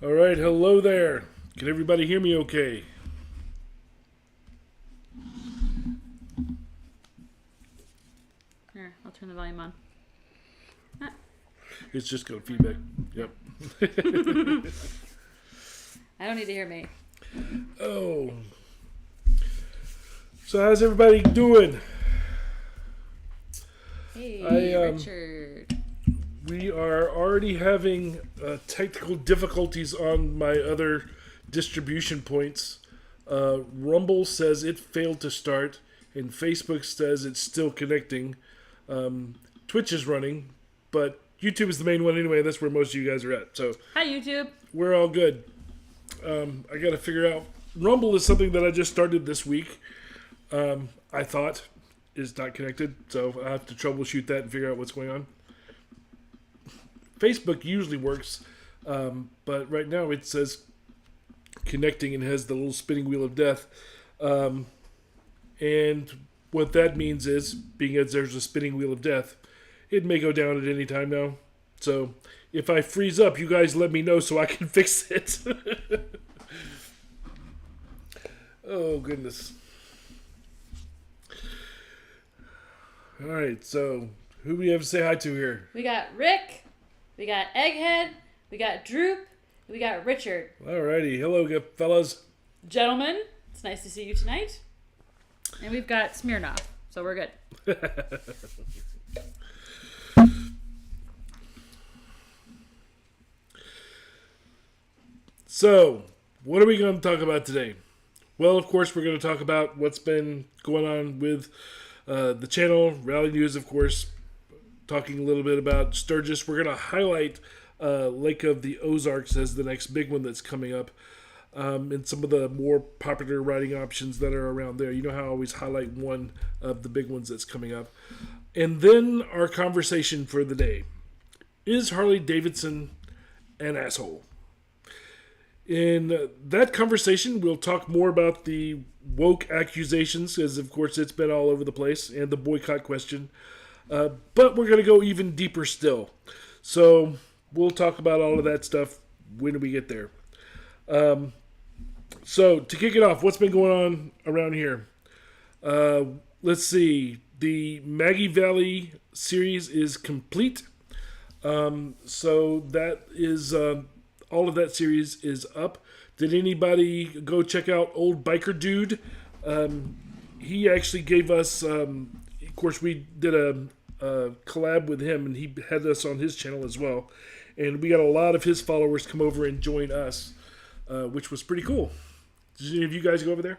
All right, hello there. Can everybody hear me okay? Here, I'll turn the volume on. Ah. It's just got feedback. Yep. I don't need to hear me. Oh. So how's everybody doing? Hey, Richard. We are already having technical difficulties on my other distribution points. Rumble says it failed to start, and Facebook says it's still connecting. Twitch is running, but YouTube is the main one anyway. That's where most of you guys are at. So Hi, YouTube. we're all good. I got to figure out. Rumble is something that I just started this week. I thought is not connected, so I have to troubleshoot that and figure out what's going on. Facebook usually works, but right now it says connecting and has the little spinning wheel of death. And what that means is, being as there's a spinning wheel of death, it may go down at any time now. So if I freeze up, you guys let me know so I can fix it. Oh, goodness. All right, so who do we have to say hi to here? We got Rick, we got Egghead, we got Droop, we got Richard. All righty. Hello, fellas. Gentlemen, it's nice to see you tonight. And we've got Smirnoff, so we're good. So, what are we going to talk about today? Well, of course, we're going to talk about what's been going on with the channel, RallyNews, of course, talking a little bit about Sturgis. We're going to highlight Lake of the Ozarks as the next big one that's coming up, and some of the more popular riding options that are around there. You know how I always highlight one of the big ones that's coming up. And then our conversation for the day. Is Harley Davidson an asshole? In that conversation, we'll talk more about the woke accusations, as of course it's been all over the place, and the boycott question. But we're going to go even deeper still. So we'll talk about all of that stuff when we get there. So to kick it off, what's been going on around here? Let's see. The Maggie Valley series is complete. So that is... all of that series is up. Did anybody go check out Old Biker Dude? He actually gave us, of course, we did a collab with him, and he had us on his channel as well. And we got a lot of his followers come over and join us, which was pretty cool. Did any of you guys go over there?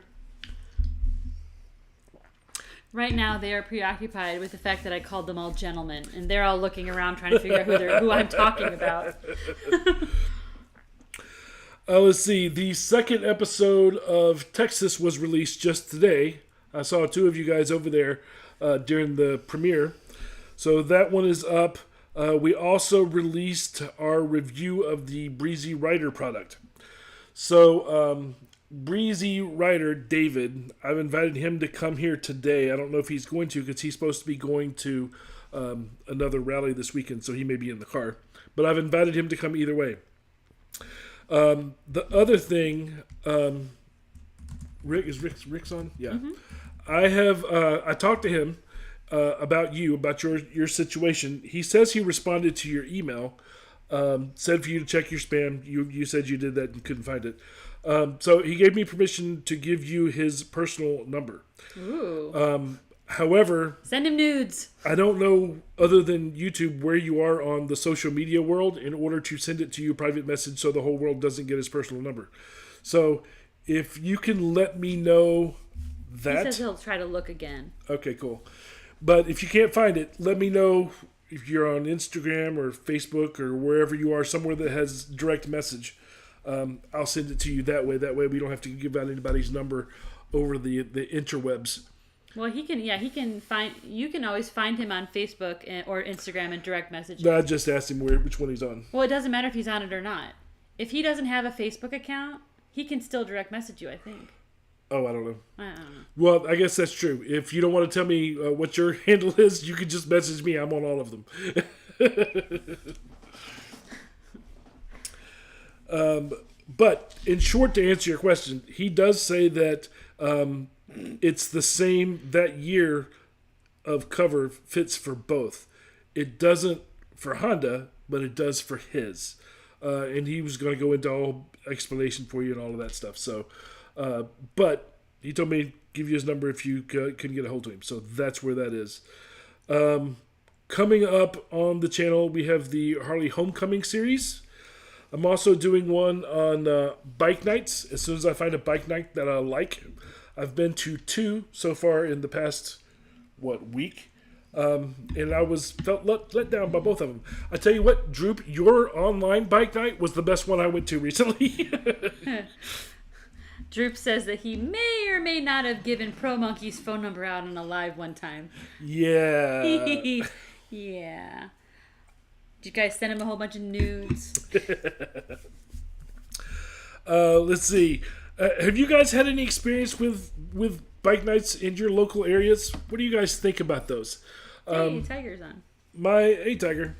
Right now, they are preoccupied with the fact that I called them all gentlemen, and they're all looking around trying to figure out who I'm talking about. Let's see. The second episode of Texas was released just today. I saw two of you guys over there during the premiere. So that one is up. We also released our review of the Breezy Rider product. So Breezy Rider, David, I've invited him to come here today. I don't know if he's going to, because he's supposed to be going to another rally this weekend, so he may be in the car. But I've invited him to come either way. The other thing, Rick's on? Yeah. Mm-hmm. I talked to him about your situation. He says he responded to your email, said for you to check your spam. You said you did that and couldn't find it. So he gave me permission to give you his personal number. Ooh. However, Send him nudes. I don't know, other than YouTube, where you are on the social media world in order to send it to you private message so the whole world doesn't get his personal number. So if you can let me know that. He says he'll try to look again. Okay, cool. But if you can't find it, let me know if you're on Instagram or Facebook or wherever you are, somewhere that has direct message. I'll send it to you that way. That way we don't have to give out anybody's number over the interwebs. Well, he can find. You can always find him on Facebook or Instagram and direct message him. No, I just asked him which one he's on. Well, it doesn't matter if he's on it or not. If he doesn't have a Facebook account, he can still direct message you, I think. Oh, I don't know. I don't know. Well, I guess that's true. If you don't want to tell me what your handle is, you can just message me. I'm on all of them. But in short, to answer your question, he does say that it's the same, that year of cover fits for both. It doesn't for Honda, but it does for his. And he was going to go into all explanation for you and all of that stuff. So, but he told me give you his number if you couldn't get a hold of him. So that's where that is. Coming up on the channel, we have the Harley Homecoming series. I'm also doing one on bike nights. As soon as I find a bike night that I like, I've been to 2 so far in the past week, and I felt let down by both of them. I tell you what, Droop, your online bike night was the best one I went to recently. Droop says that he may or may not have given Pro Monkey's phone number out on a live one time. Yeah. Yeah. Did you guys send him a whole bunch of nudes? Let's see. Have you guys had any experience with bike nights in your local areas? What do you guys think about those? Hey, Tiger's on. Hey, Tiger.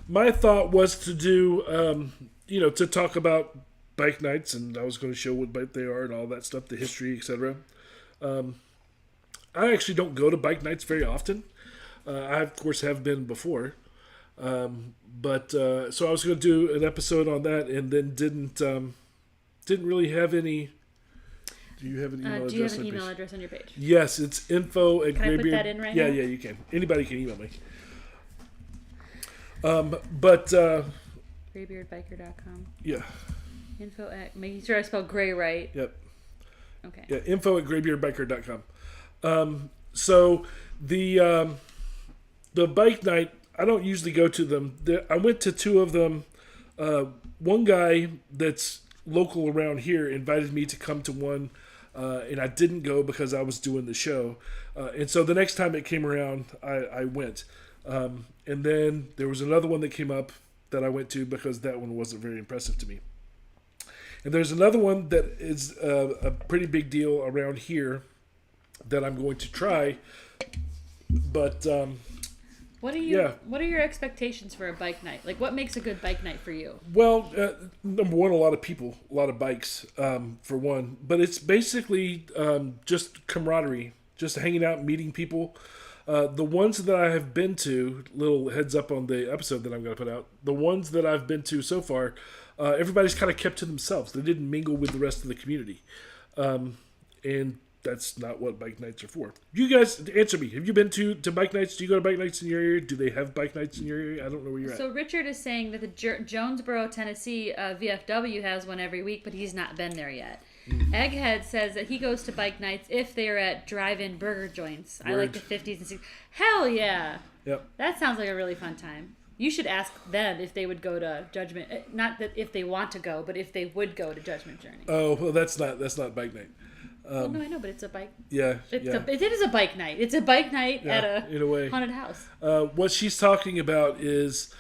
My thought was to do, to talk about bike nights, and I was going to show what bike they are and all that stuff, the history, etc. I actually don't go to bike nights very often. I, of course, have been before. But so I was going to do an episode on that, and then didn't really have any. Do you have an email address? Do you have an email address on your page? Yes, it's info at Can Graybeard. I put that in right now? Yeah, you can. Anybody can email me. Graybeardbiker.com. Yeah. Info at, making sure I spell gray right. Yep. Okay. Yeah, info at graybeardbiker.com. So the bike night, I don't usually go to them. I went to 2 of them. One guy that's local around here invited me to come to one, and I didn't go because I was doing the show. And so the next time it came around, I went. And then there was another one that came up that I went to because that one wasn't very impressive to me. And there's another one that is a pretty big deal around here that I'm going to try. But what are your expectations for a bike night? Like, what makes a good bike night for you? Well, number one, a lot of people, a lot of bikes, for one. But it's basically just camaraderie, just hanging out, meeting people. The ones that I have been to, little heads up on the episode that I'm going to put out, the ones that I've been to so far, everybody's kind of kept to themselves. They didn't mingle with the rest of the community. And that's not what bike nights are for. You guys, answer me. Have you been to bike nights? Do you go to bike nights in your area? Do they have bike nights in your area? I don't know where you're at. So Richard is saying that the Jonesboro, Tennessee VFW has one every week, but he's not been there yet. Egghead says that he goes to bike nights if they are at drive-in burger joints. Word. I like the 50s and 60s. Hell yeah. Yep. That sounds like a really fun time. You should ask them if they would go to Judgment. Not that if they want to go, but if they would go to Judgment Journey. Oh, well, that's not bike night. Well, no, I know, but it's a bike. Yeah, it is a bike night. It's a bike night at a haunted house. What she's talking about is,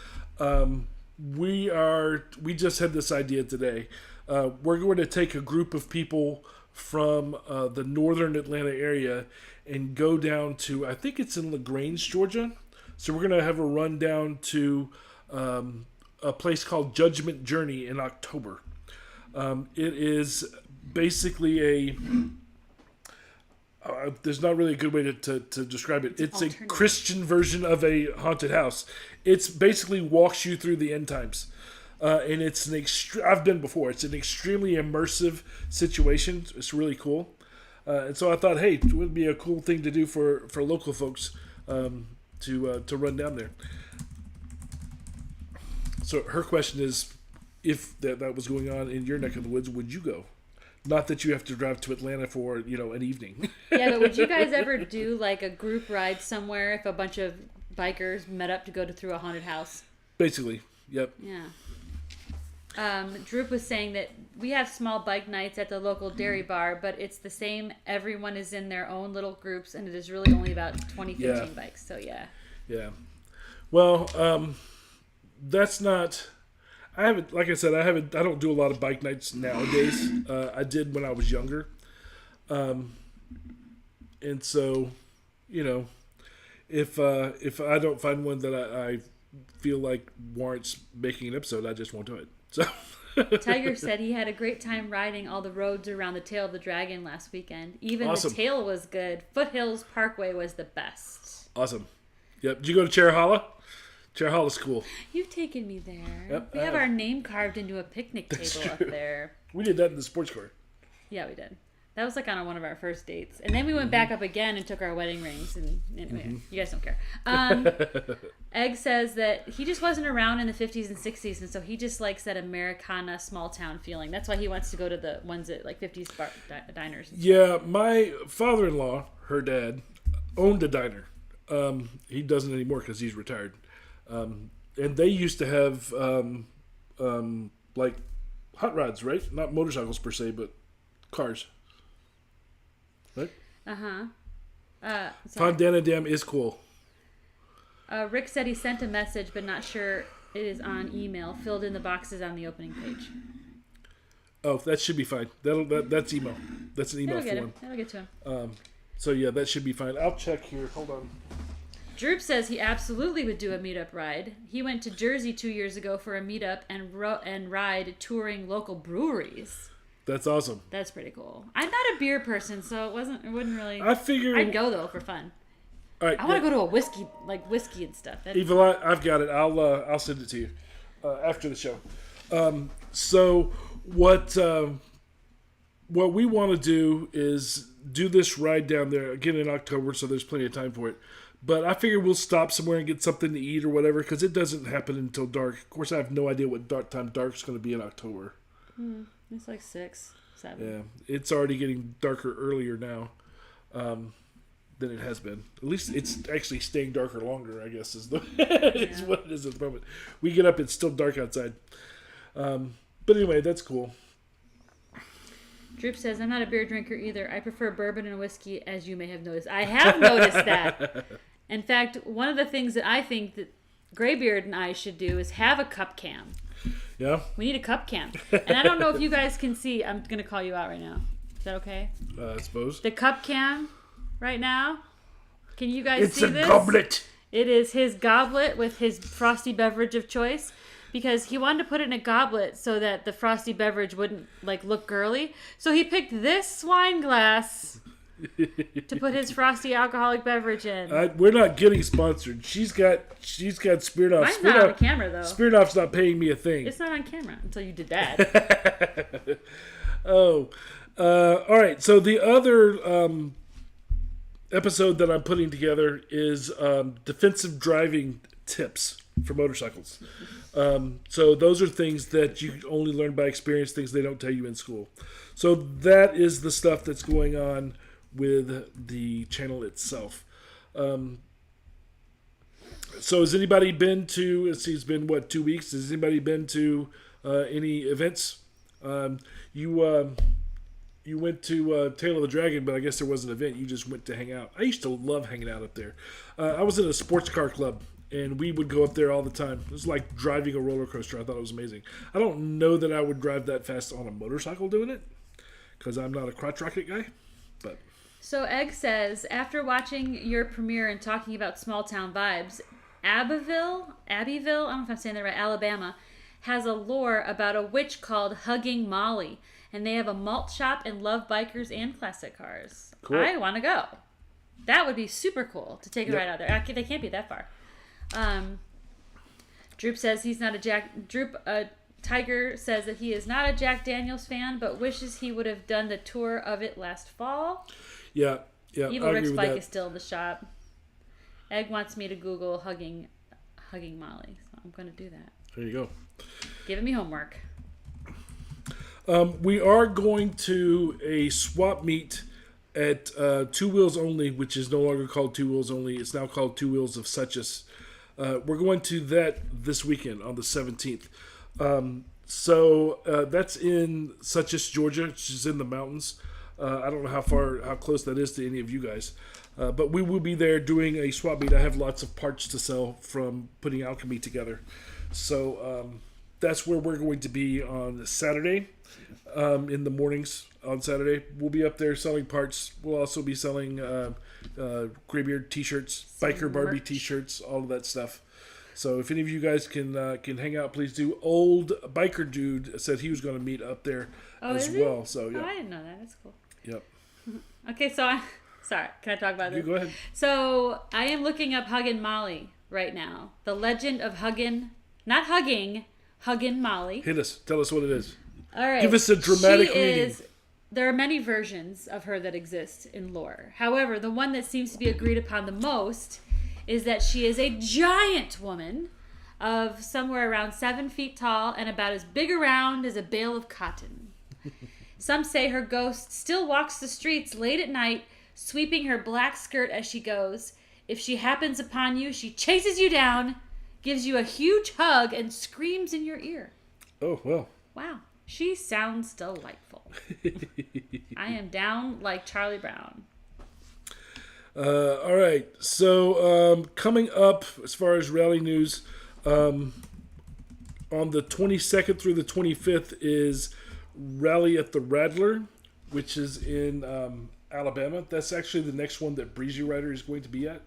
we just had this idea today. We're going to take a group of people from the northern Atlanta area and go down to, I think it's in LaGrange, Georgia. So we're going to have a run down to a place called Judgment Journey in October. It is basically there's not really a good way to describe it. It's a Christian version of a haunted house. It's basically walks you through the end times. And it's I've been before. It's an extremely immersive situation. It's really cool. And so I thought, hey, it would be a cool thing to do for local folks to run down there. So her question is, if that was going on in your neck of the woods, would you go? Not that you have to drive to Atlanta for, an evening. Yeah, but would you guys ever do like a group ride somewhere if a bunch of bikers met up to go through a haunted house? Basically, yep. Yeah. Droop was saying that we have small bike nights at the local dairy bar, but it's the same. Everyone is in their own little groups, and it is really only about 15 bikes. So, yeah. Yeah. Well, that's not... I haven't, like I said, I don't do a lot of bike nights nowadays. I did when I was younger. And so, if I don't find one that I feel like warrants making an episode, I just won't do it. So Tiger said he had a great time riding all the roads around the Tail of the Dragon last weekend. Even Awesome. the tail was good. Foothills Parkway was the best. Awesome. Yep. Did you go to Cherahalla? Cherahalla School. You've taken me there. Yep, We have our name carved into a picnic table up there. We did that in the sports car. Yeah, we did. That was like on one of our first dates. And then we went back up again and took our wedding rings. And anyway, you guys don't care. Egg says that he just wasn't around in the 50s and 60s. And so he just likes that Americana small town feeling. That's why he wants to go to the ones at like 50s diners. Yeah, my father-in-law, her dad, owned a diner. He doesn't anymore because he's retired. And they used to have like hot rods, right? Not motorcycles per se, but cars. Right? Fontana Dam is cool. Rick said he sent a message, but not sure it is on email. Filled in the boxes on the opening page. Oh, that should be fine. That's email. That's an email form. That'll get to him. So yeah, that should be fine. I'll check here. Hold on. Droop says he absolutely would do a meetup ride. He went to Jersey 2 years ago for a meetup and ride touring local breweries. That's awesome. That's pretty cool. I'm not a beer person, so it wouldn't really. I figured I'd go though for fun. All right, I want to go to a whiskey and stuff. Evil, I've got it. I'll send it to you after the show. So what we want to do is do this ride down there again in October, so there's plenty of time for it. But I figure we'll stop somewhere and get something to eat or whatever, because it doesn't happen until dark. Of course, I have no idea what time dark's going to be in October. It's like 6, 7. Yeah, it's already getting darker earlier now than it has been. At least it's actually staying darker longer, I guess, is what it is at the moment. We get up, it's still dark outside. But anyway, that's cool. Droop says, I'm not a beer drinker either. I prefer bourbon and whiskey, as you may have noticed. I have noticed that. In fact, one of the things that I think that Graybeard and I should do is have a cup cam. Yeah? We need a cup cam. And I don't know if you guys can see. I'm going to call you out right now. Is that okay? I suppose. The cup cam right now. Can you guys see this? It's a goblet. It is his goblet with his frosty beverage of choice. Because he wanted to put it in a goblet so that the frosty beverage wouldn't look girly. So he picked this wine glass to put his frosty alcoholic beverage in. We're not getting sponsored. She's got Spirit Mine's not on camera though. Spirit not paying me a thing. It's not on camera until you did that. All right. So the other episode that I'm putting together is defensive driving tips for motorcycles. So those are things that you only learn by experience, things they don't tell you in school. So that is the stuff that's going on with the channel itself. So has anybody been to, it's been 2 weeks, has anybody been to any events? You went to Tail of the Dragon, but I guess there was an event. You just went to hang out. I used to love hanging out up there. I was in a sports car club, and we would go up there all the time. It was like driving a roller coaster. I thought it was amazing. I don't know that I would drive that fast on a motorcycle doing it, because I'm not a crotch rocket guy. But So Egg says, after watching your premiere and talking about small town vibes, Abbeville, I don't know if I'm saying that right, Alabama, has a lore about a witch called Hugging Molly. And they have a malt shop and love bikers and classic cars. Cool. I want to go. That would be super cool to take a ride out there. They can't be that far. Droop says he's not a Tiger says that he is not a Jack Daniels fan, but wishes he would have done the tour of it last fall. Yeah. Evil Rick's bike is still in the shop. Egg wants me to Google hugging Molly, so I'm going to do that. There you go. Giving me homework. We are going to a swap meet at Two Wheels Only, which is no longer called Two Wheels Only. It's now called Two Wheels of Suchess. We're going to that this weekend on the 17th. So that's in Suchess, Georgia, which is in the mountains. I don't know how close that is to any of you guys. But we will be there doing a swap meet. I have lots of parts to sell from putting Alchemy together. So that's where we're going to be on Saturday. In the mornings on Saturday, we'll be up there selling parts. We'll also be selling Graybeard t-shirts, biker Barbie t-shirts, all of that stuff. So if any of you guys can hang out, please do. Old Biker Dude said he was going to meet up there as well. So yeah. Oh, I didn't know that. That's cool. Yep. Okay, so sorry. Can I talk about this? You go ahead. So I am looking up Huggin' Molly right now. The legend of Huggin' Molly. Hit us. Tell us what it is. All right. Give us a dramatic reading. There are many versions of her that exist in lore. However, the one that seems to be agreed upon the most is that she is a giant woman of somewhere around 7 feet tall and about as big around as a bale of cotton. Some say her ghost still walks the streets late at night, sweeping her black skirt as she goes. If she happens upon you, she chases you down, gives you a huge hug, and screams in your ear. Oh, well. Wow. She sounds delightful. I am down like Charlie Brown. All right. So coming up, as far as rally news, on the 22nd through the 25th is Rally at the Rattler, which is in Alabama. That's actually the next one that Breezy Rider is going to be at.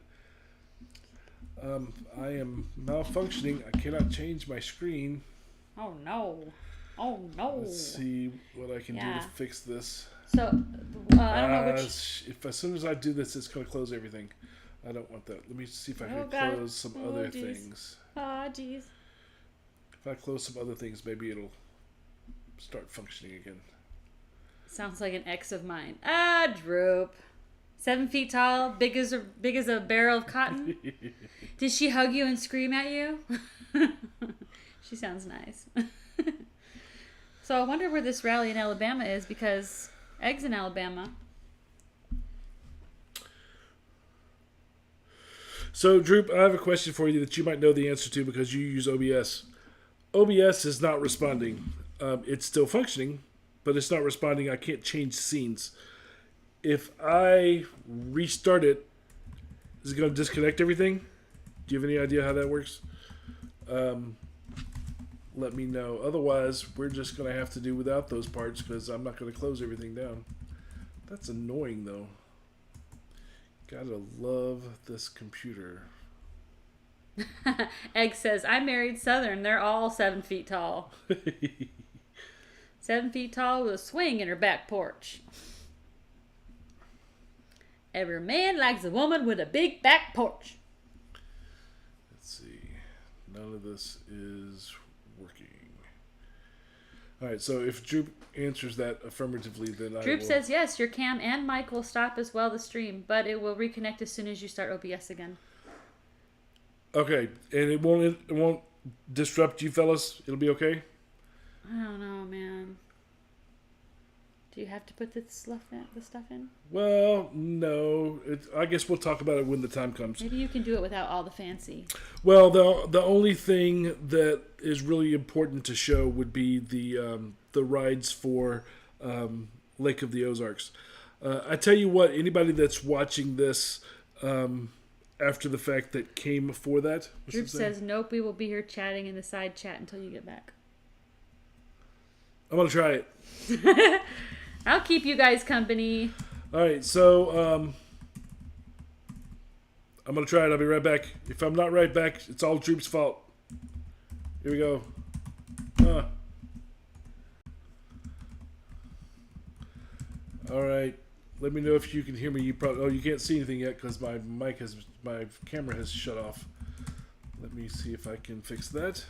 I am malfunctioning. I cannot change my screen. Oh, no. Oh, no. Let's see what I can do to fix this. So, I don't know which... If as soon as I do this, it's going to close everything. I don't want that. Let me see if I can close some other things. Oh, jeez. If I close some other things, maybe it'll start functioning again. Sounds like an ex of mine. Droop. 7 feet tall, big as a barrel of cotton. Did she hug you and scream at you? She sounds nice. So I wonder where this rally in Alabama is, because Egg's in Alabama. So, Droop, I have a question for you that you might know the answer to because you use OBS. OBS is not responding. It's still functioning, but it's not responding. I can't change scenes. If I restart it, is it going to disconnect everything? Do you have any idea how that works? Let me know. Otherwise, we're just going to have to do without those parts because I'm not going to close everything down. That's annoying, though. Gotta love this computer. Egg says, I married Southern. They're all 7 feet tall. 7 feet tall with a swing in her back porch. Every man likes a woman with a big back porch. Let's see. None of this is working. All right, so if Droop answers that affirmatively, then Droop says, yes, your cam and mic will stop as well the stream, but it will reconnect as soon as you start OBS again. Okay, and it won't disrupt you fellas? It'll be okay? I don't know, man. Do you have to put the stuff in? Well, no. I guess we'll talk about it when the time comes. Maybe you can do it without all the fancy. Well, the only thing that is really important to show would be the rides for Lake of the Ozarks. I tell you what, anybody that's watching this after the fact that came for that. Group says, nope, we will be here chatting in the side chat until you get back. I'm going to try it. I'll keep you guys company. All right, so I'm going to try it. I'll be right back. If I'm not right back, it's all Droop's fault. Here we go. All right. Let me know if you can hear me. You can't see anything yet because my camera has shut off. Let me see if I can fix that.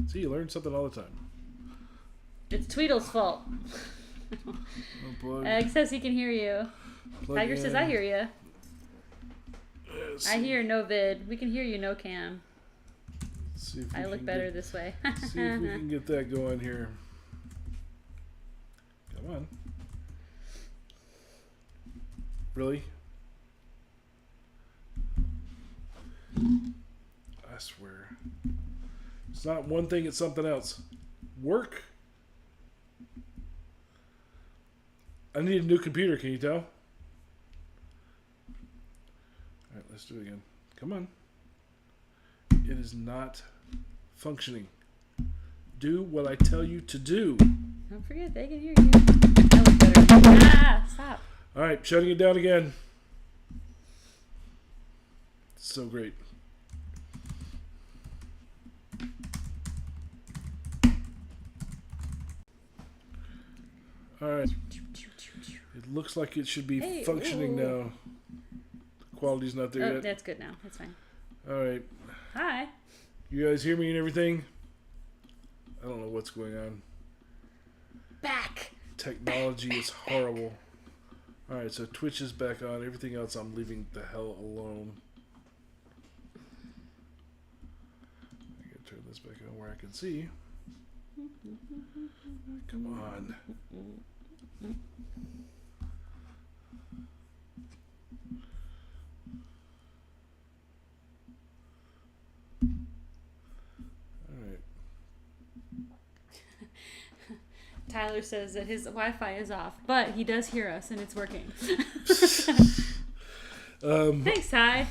See, you learn something all the time. It's Tweedle's fault. Egg says he can hear you. Tiger says I hear you. I hear no vid. We can hear you, no cam. See if I look better this way. See if we can get that going here. Come on. Really? I swear. It's not one thing, it's something else. Work? I need a new computer, can you tell? Alright, let's do it again. Come on. It is not functioning. Do what I tell you to do. Don't forget, they can hear you. That was better. Stop. Alright, shutting it down again. So great. All right. It looks like it should be functioning now. The quality's not there yet. That's good now. That's fine. All right. Hi. You guys hear me and everything? I don't know what's going on. Back. Technology is horrible. All right, so Twitch is back on. Everything else I'm leaving the hell alone. I gotta turn this back on where I can see. Come on. Alright. Tyler says that his Wi-Fi is off, but he does hear us and it's working. Thanks, Ty.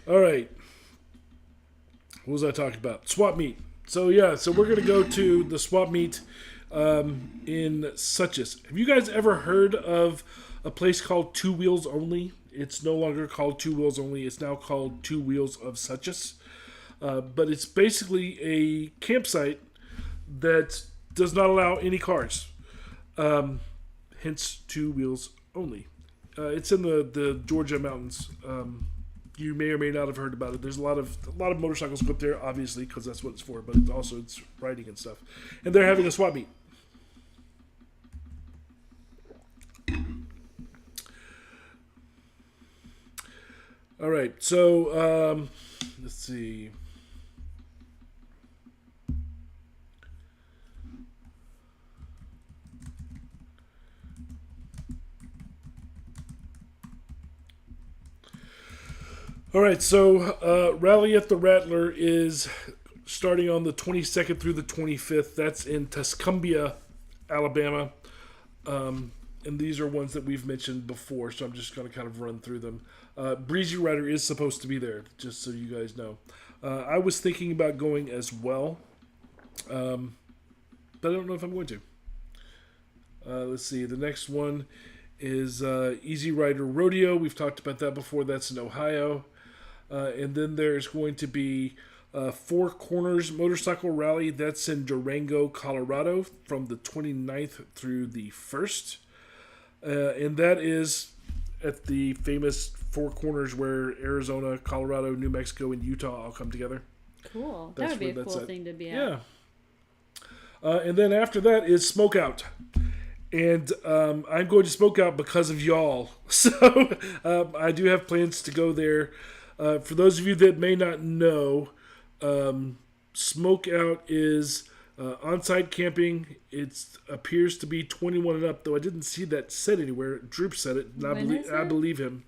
Alright. What was I talking about? Swap meet. So yeah, so we're gonna go to the swap meet in Suches. Have you guys ever heard of a place called Two Wheels Only? It's no longer called Two Wheels Only. It's now called Two Wheels of Suches. But it's basically a campsite that does not allow any cars. Hence, Two Wheels Only. It's in the Georgia mountains. You may or may not have heard about it. There's a lot of motorcycles go up there, obviously, because that's what it's for. But it's riding and stuff. And they're having a swap meet. All right, so let's see. All right, so Rally at the Rattler is starting on the 22nd through the 25th. That's in Tuscumbia, Alabama. And these are ones that we've mentioned before, so I'm just going to kind of run through them. Breezy Rider is supposed to be there, just so you guys know. I was thinking about going as well, but I don't know if I'm going to. Let's see, the next one is Easy Rider Rodeo. We've talked about that before. That's in Ohio. And then there's going to be Four Corners Motorcycle Rally. That's in Durango, Colorado from the 29th through the 1st. And that is at the famous Four Corners where Arizona, Colorado, New Mexico, and Utah all come together. Cool. That would be a cool thing to be at. Yeah. And then after that is Smoke Out. And I'm going to Smoke Out because of y'all. So I do have plans to go there. For those of you that may not know, Smoke Out is on-site camping. It appears to be 21 and up, though I didn't see that said anywhere. Droop said it, and I believe him.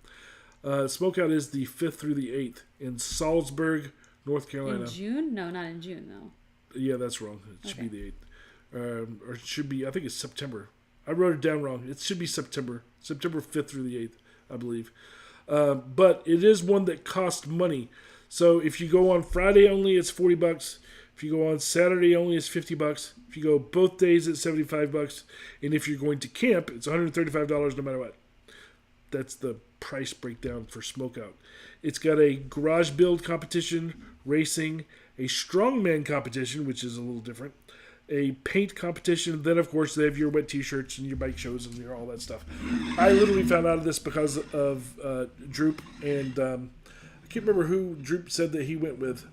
Smoke Out is the 5th through the 8th in Salisbury, North Carolina. In June? No, not in June, though. Yeah, that's wrong. It should be the 8th. Or it should be, I think it's September. I wrote it down wrong. It should be September 5th through the 8th, I believe. But it is one that costs money. So if you go on Friday only, it's $40. If you go on Saturday only, it's $50. If you go both days, it's $75. And if you're going to camp, it's $135 no matter what. That's the price breakdown for Smoke Out. It's got a garage build competition, racing, a strongman competition, which is a little different, a paint competition. Then, of course, they have your wet t-shirts and your bike shows and all that stuff. I literally found out of this because of Droop, and I can't remember who Droop said that he went with.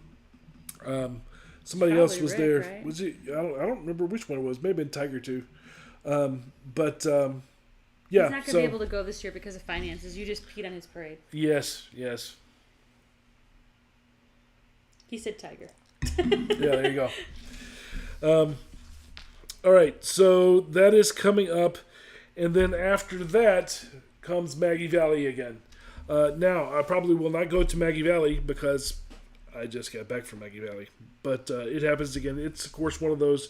Somebody Probably else was Rick, there. right? Was he? I don't remember which one it was. Maybe Tiger too. Yeah. He's not going to be able to go this year because of finances. You just peed on his parade. Yes. He said Tiger. Yeah, there you go. All right, so that is coming up, and then after that comes Maggie Valley again. Now, I probably will not go to Maggie Valley because I just got back from Maggie Valley, but it happens again. It's, of course, one of those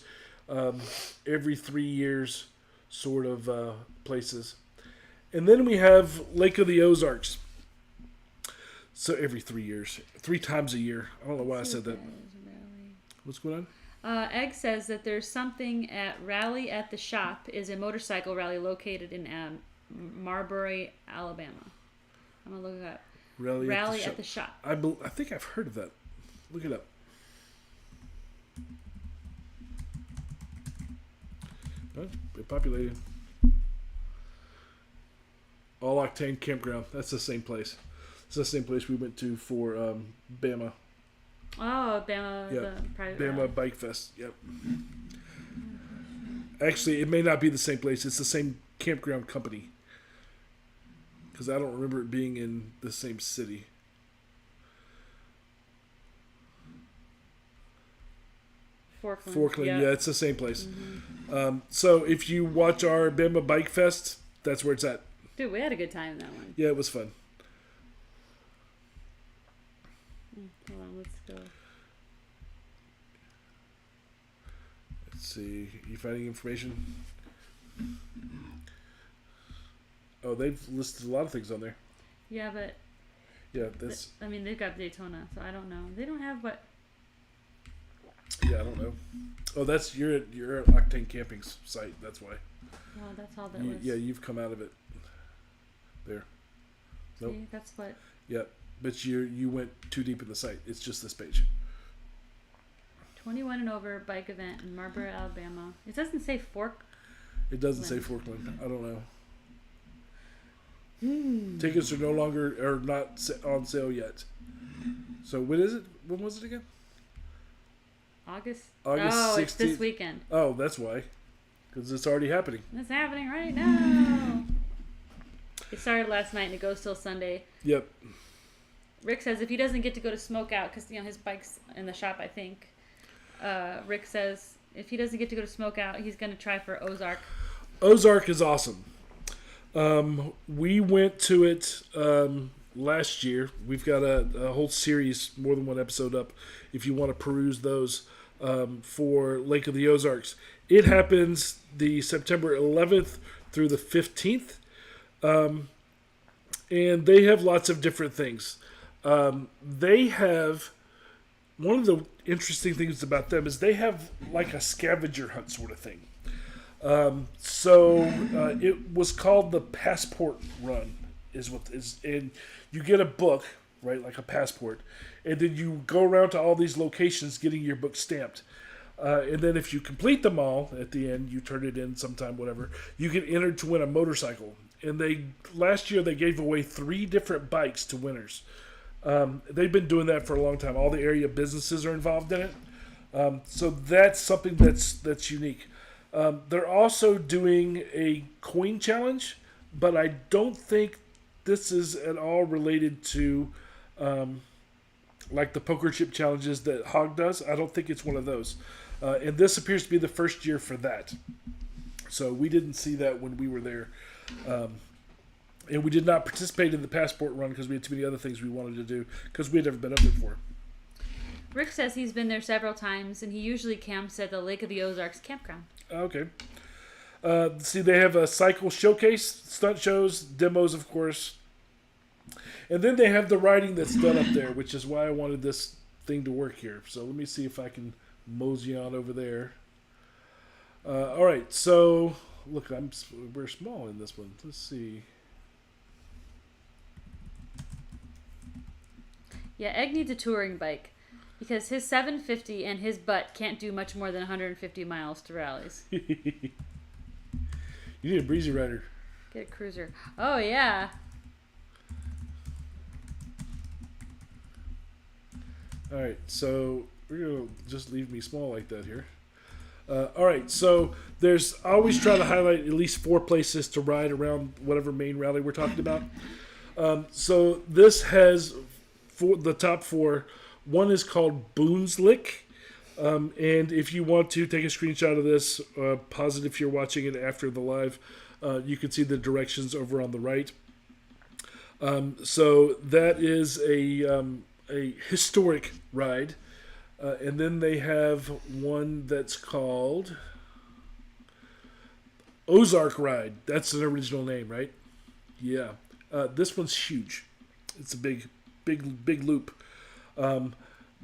every 3 years sort of places. And then we have Lake of the Ozarks. So every 3 years, 3 times a year. I don't know why I said that. What's going on? Egg says that there's something at Rally at the Shop is a motorcycle rally located in Marbury, Alabama. I'm going to look it up. Rally at the shop. I think I've heard of that. Look it up. But it populated. All Octane Campground. That's the same place. It's the same place we went to for Bama. Oh, Bama, yep. The private Bama rally. Bike Fest. Yep. Actually, it may not be the same place. It's the same campground company. Because I don't remember it being in the same city. Forkland, yeah, it's the same place. Mm-hmm. So if you watch our Bama Bike Fest, that's where it's at. Dude, we had a good time in that one. Yeah, it was fun. Hold on, let's go. Let's see. You finding information? Oh, they've listed a lot of things on there. Yeah, but... Yeah, that's... they've got Daytona, so I don't know. They don't have what... Yeah, I don't know. Oh, that's you're at Octane Camping's site. That's why. Oh, that's all that was. Yeah, you've come out of it. There. Nope. See, that's what. Yeah, but you went too deep in the site. It's just this page. 21 and over bike event in Marlboro, Alabama. It doesn't say Fork. It doesn't say Forkland. I don't know. Tickets are not on sale yet. So when is it? When was it again? August 16th. It's this weekend. Oh, that's why. Because it's already happening. It's happening right now. It started last night and it goes till Sunday. Yep. Rick says if he doesn't get to go to Smokeout, because his bike's in the shop, I think. Rick says if he doesn't get to go to Smokeout, he's going to try for Ozark. Ozark is awesome. We went to it last year. We've got a whole series, more than one episode up, if you want to peruse those, for Lake of the Ozarks. It happens the September 11th through the 15th. And they have lots of different things. They have... One of the interesting things about them is they have like a scavenger hunt sort of thing. It was called the Passport Run, and you get a book, right, like a passport, and then you go around to all these locations getting your book stamped. And then if you complete them all at the end, you turn it in sometime, whatever, you get entered to win a motorcycle. And last year they gave away 3 different bikes to winners. They've been doing that for a long time. All the area businesses are involved in it. So that's something that's unique. They're also doing a coin challenge, but I don't think this is at all related to like the poker chip challenges that Hog does. I don't think it's one of those. And this appears to be the first year for that. So we didn't see that when we were there. And we did not participate in the Passport Run because we had too many other things we wanted to do because we had never been up there before. Rick says he's been there several times, and he usually camps at the Lake of the Ozarks campground. Okay. See, they have a cycle showcase, stunt shows, demos, of course. And then they have the riding that's done up there, which is why I wanted this thing to work here. So let me see if I can mosey on over there. All right, so look, we're small in this one. Let's see. Yeah, Egg needs a touring bike because his 750 and his butt can't do much more than 150 miles to Rallies. You need a breezy rider. Get a cruiser. Oh, yeah. All right, so we're going to just leave me small like that here. All right, so I always try to highlight at least 4 places to ride around whatever main rally we're talking about. So this has the top 4. One is called Boone's Lick. And if you want to take a screenshot of this, pause it if you're watching it after the live, you can see the directions over on the right. So that is a historic ride. And then they have one that's called Ozark Ride. That's an original name, right? Yeah. This one's huge. It's a big loop.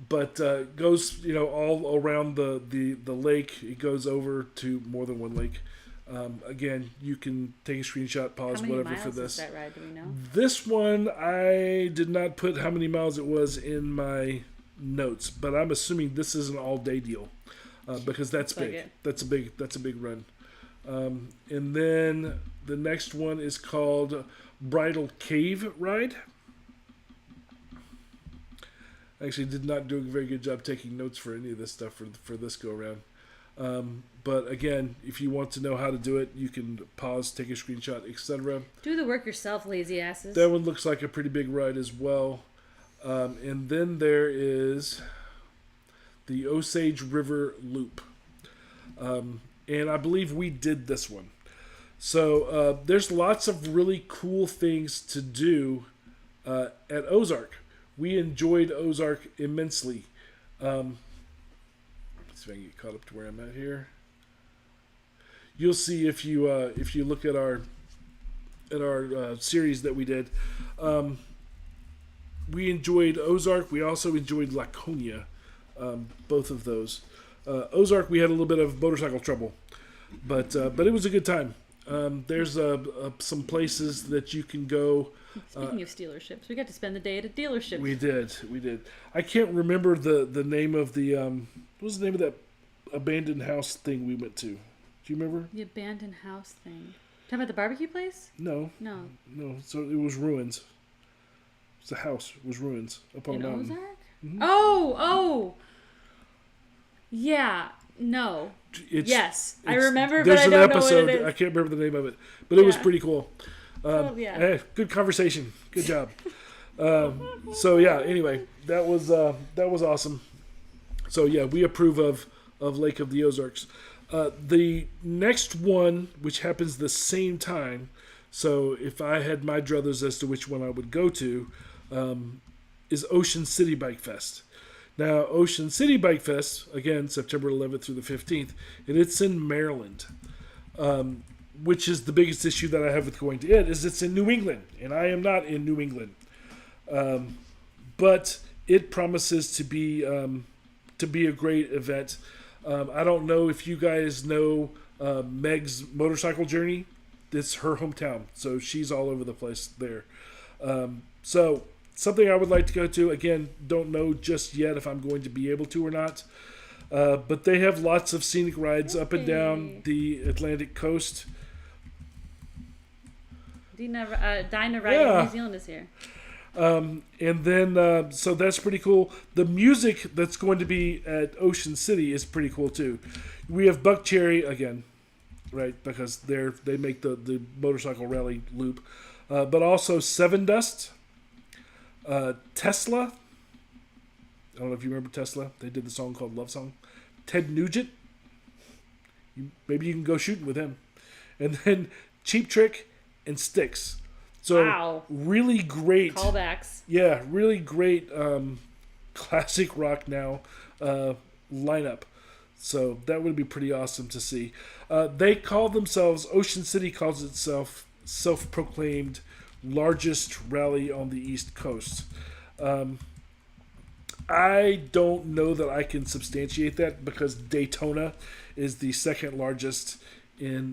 But goes all around the lake. It goes over to more than one lake. Again, you can take a screenshot, pause, How many whatever miles for this. is that ride? Do we know? This one, I did not put how many miles it was in my notes, but I'm assuming this is an all-day deal because that's Looks big. like it. That's a big run. And then the next one is called Bridal Cave Ride. I actually did not do a very good job taking notes for any of this stuff for this go around. But again, if you want to know how to do it, you can pause, take a screenshot, etc. Do the work yourself, lazy asses. That one looks like a pretty big ride as well. And then there is the Osage River Loop. And I believe we did this one. So there's lots of really cool things to do at Ozark. We enjoyed Ozark immensely. Let's see if I can get caught up to where I'm at here. You'll see if you look at our series that we did. We enjoyed Ozark. We also enjoyed Laconia. Both of those. Ozark, we had a little bit of motorcycle trouble, but it was a good time. There's some places that you can go. Speaking of dealerships, we got to spend the day at a dealership. We did. I can't remember the name of the what was the name of that abandoned house thing we went to? Do you remember? The abandoned house thing. Talking about the barbecue place? No. So it was ruins. It's a house. It was ruins up on a mountain. Ozark? Mm-hmm. Oh. Yeah. No. Yes. I remember, but I don't know what it is. I can't remember the name of it, but it was pretty cool. Hey, good conversation. Good job. So yeah. Anyway, that was awesome. So yeah, we approve of Lake of the Ozarks. The next one, which happens the same time, so if I had my druthers as to which one I would go to, is Ocean City Bike Fest. Now, Ocean City Bike Fest, again, September 11th through the 15th, and it's in Maryland, which is the biggest issue that I have with going to it, is it's in New England, and I am not in New England. But it promises to be a great event. I don't know if you guys know Meg's motorcycle journey. It's her hometown, so she's all over the place there. So something I would like to go to. Again, don't know just yet if I'm going to be able to or not. But they have lots of scenic rides up and down the Atlantic coast. Dinah Riding New Zealand is here. And then, so that's pretty cool. The music that's going to be at Ocean City is pretty cool too. We have Buck Cherry again, right? Because they make the motorcycle rally loop, but also Seven Dust, Tesla. I don't know if you remember Tesla. They did the song called Love Song. Ted Nugent. Maybe you can go shooting with him. And then Cheap Trick and Styx. So wow. Really great callbacks. Yeah, really great classic rock now lineup. So that would be pretty awesome to see. They call themselves, Ocean City calls itself self-proclaimed largest rally on the East Coast. I don't know that I can substantiate that because Daytona is the second largest in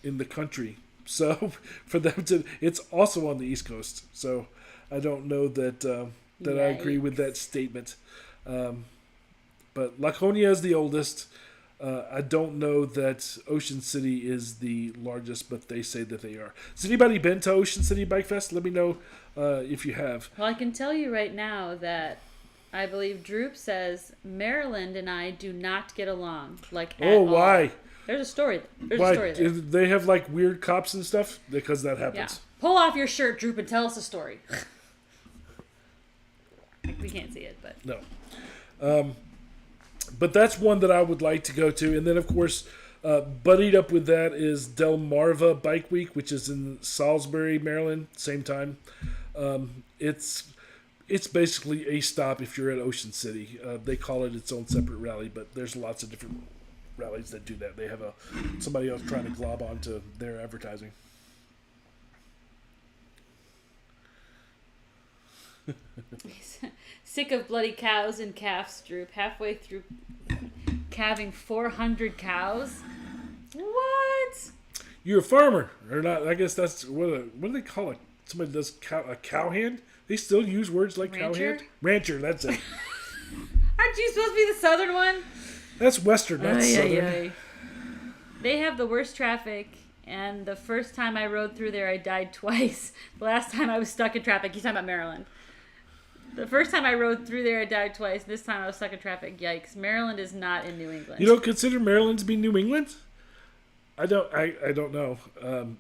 the country. So for them to, it's also on the East Coast. So I don't know that I agree with that statement. But Laconia is the oldest. I don't know that Ocean City is the largest, but they say that they are. Has anybody been to Ocean City Bike Fest? Let me know if you have. Well, I can tell you right now that I believe Droop says Maryland and I do not get along. Like at all. Why? There's a story. Why? A story there. Do they have like weird cops and stuff? Because that happens. Yeah. Pull off your shirt, Droop, and tell us a story. We can't see it, but no. But that's one that I would like to go to, and then of course, buddied up with that is Delmarva Bike Week, which is in Salisbury, Maryland. Same time. It's basically a stop if you're at Ocean City. They call it its own separate rally, but there's lots of different rallies that do that. They have somebody else trying to glob onto their advertising. Sick of bloody cows and calves, Droop. Halfway through calving 400 cows. What? you're a farmer or not. I guess that's what do they call it? Somebody does a cowhand. They still use words like Rancher? cowhand. Rancher. That's it. Aren't you supposed to be the southern one? That's western. Not southern. They have the worst traffic, and the first time I rode through there, I died twice. The last time I was stuck in traffic. He's talking about Maryland. The first time I rode through there, I died twice. This time I was stuck in traffic. Yikes! Maryland is not in New England. You don't consider Maryland to be New England? I don't. I don't know.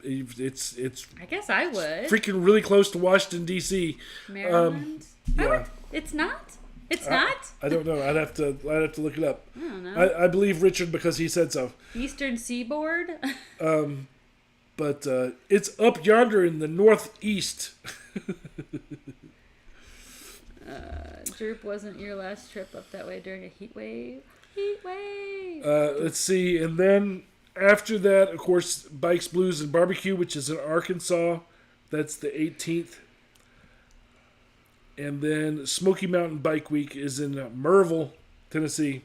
It's. I guess I would. Freaking really close to Washington D.C. Maryland. Yeah. It's not. It's not. I don't know. I'd have to look it up. I don't know. I believe Richard because he said so. Eastern Seaboard. But it's up yonder in the northeast. Droop, wasn't your last trip up that way during a heat wave? Heat wave. Let's see, and then after that, of course, Bikes, Blues, and Barbecue, which is in Arkansas. That's the 18th. And then Smoky Mountain Bike Week is in Merville, Tennessee.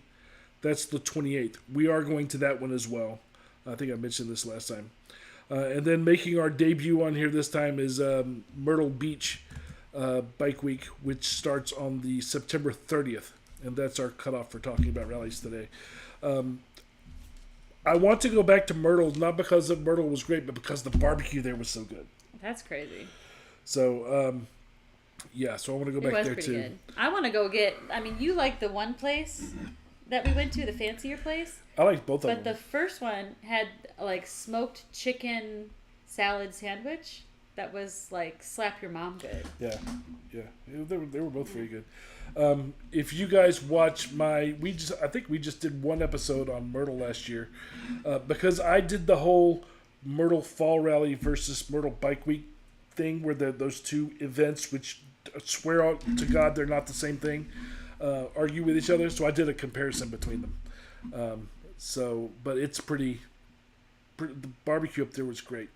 That's the 28th. We are going to that one as well. I think I mentioned this last time. And then making our debut on here this time is Myrtle Beach Bike Week, which starts on the September 30th. And that's our cutoff for talking about rallies today. I want to go back to Myrtle, not because Myrtle was great, but because the barbecue there was so good. That's crazy. So, so I want to go back there too. Good. I want to go you like the one place that we went to, the fancier place? I like both of them. But the first one had smoked chicken salad sandwich that was slap your mom good. Yeah. They were both very good. If you guys watch I think we just did one episode on Myrtle last year, because I did the whole Myrtle Fall Rally versus Myrtle Bike Week thing, where those two events, which I swear to God they're not the same thing, argue with each other. So I did a comparison between them. But it's pretty. The barbecue up there was great.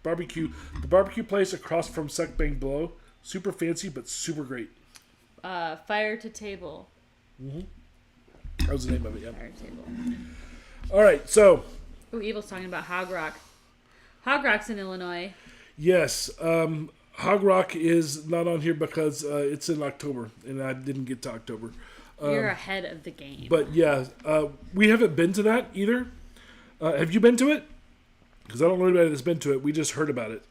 The barbecue place across from Suck Bang Blow, super fancy but super great. Fire to Table. Mm-hmm. That was the name of it. Yeah. Fire to Table. All right, so. Ooh, Evil's talking about Hog Rock. Hog Rock's in Illinois. Yes, Hog Rock is not on here because it's in October, and I didn't get to October. You're ahead of the game. But yeah, we haven't been to that either. Have you been to it? Because I don't know anybody that's been to it. We just heard about it.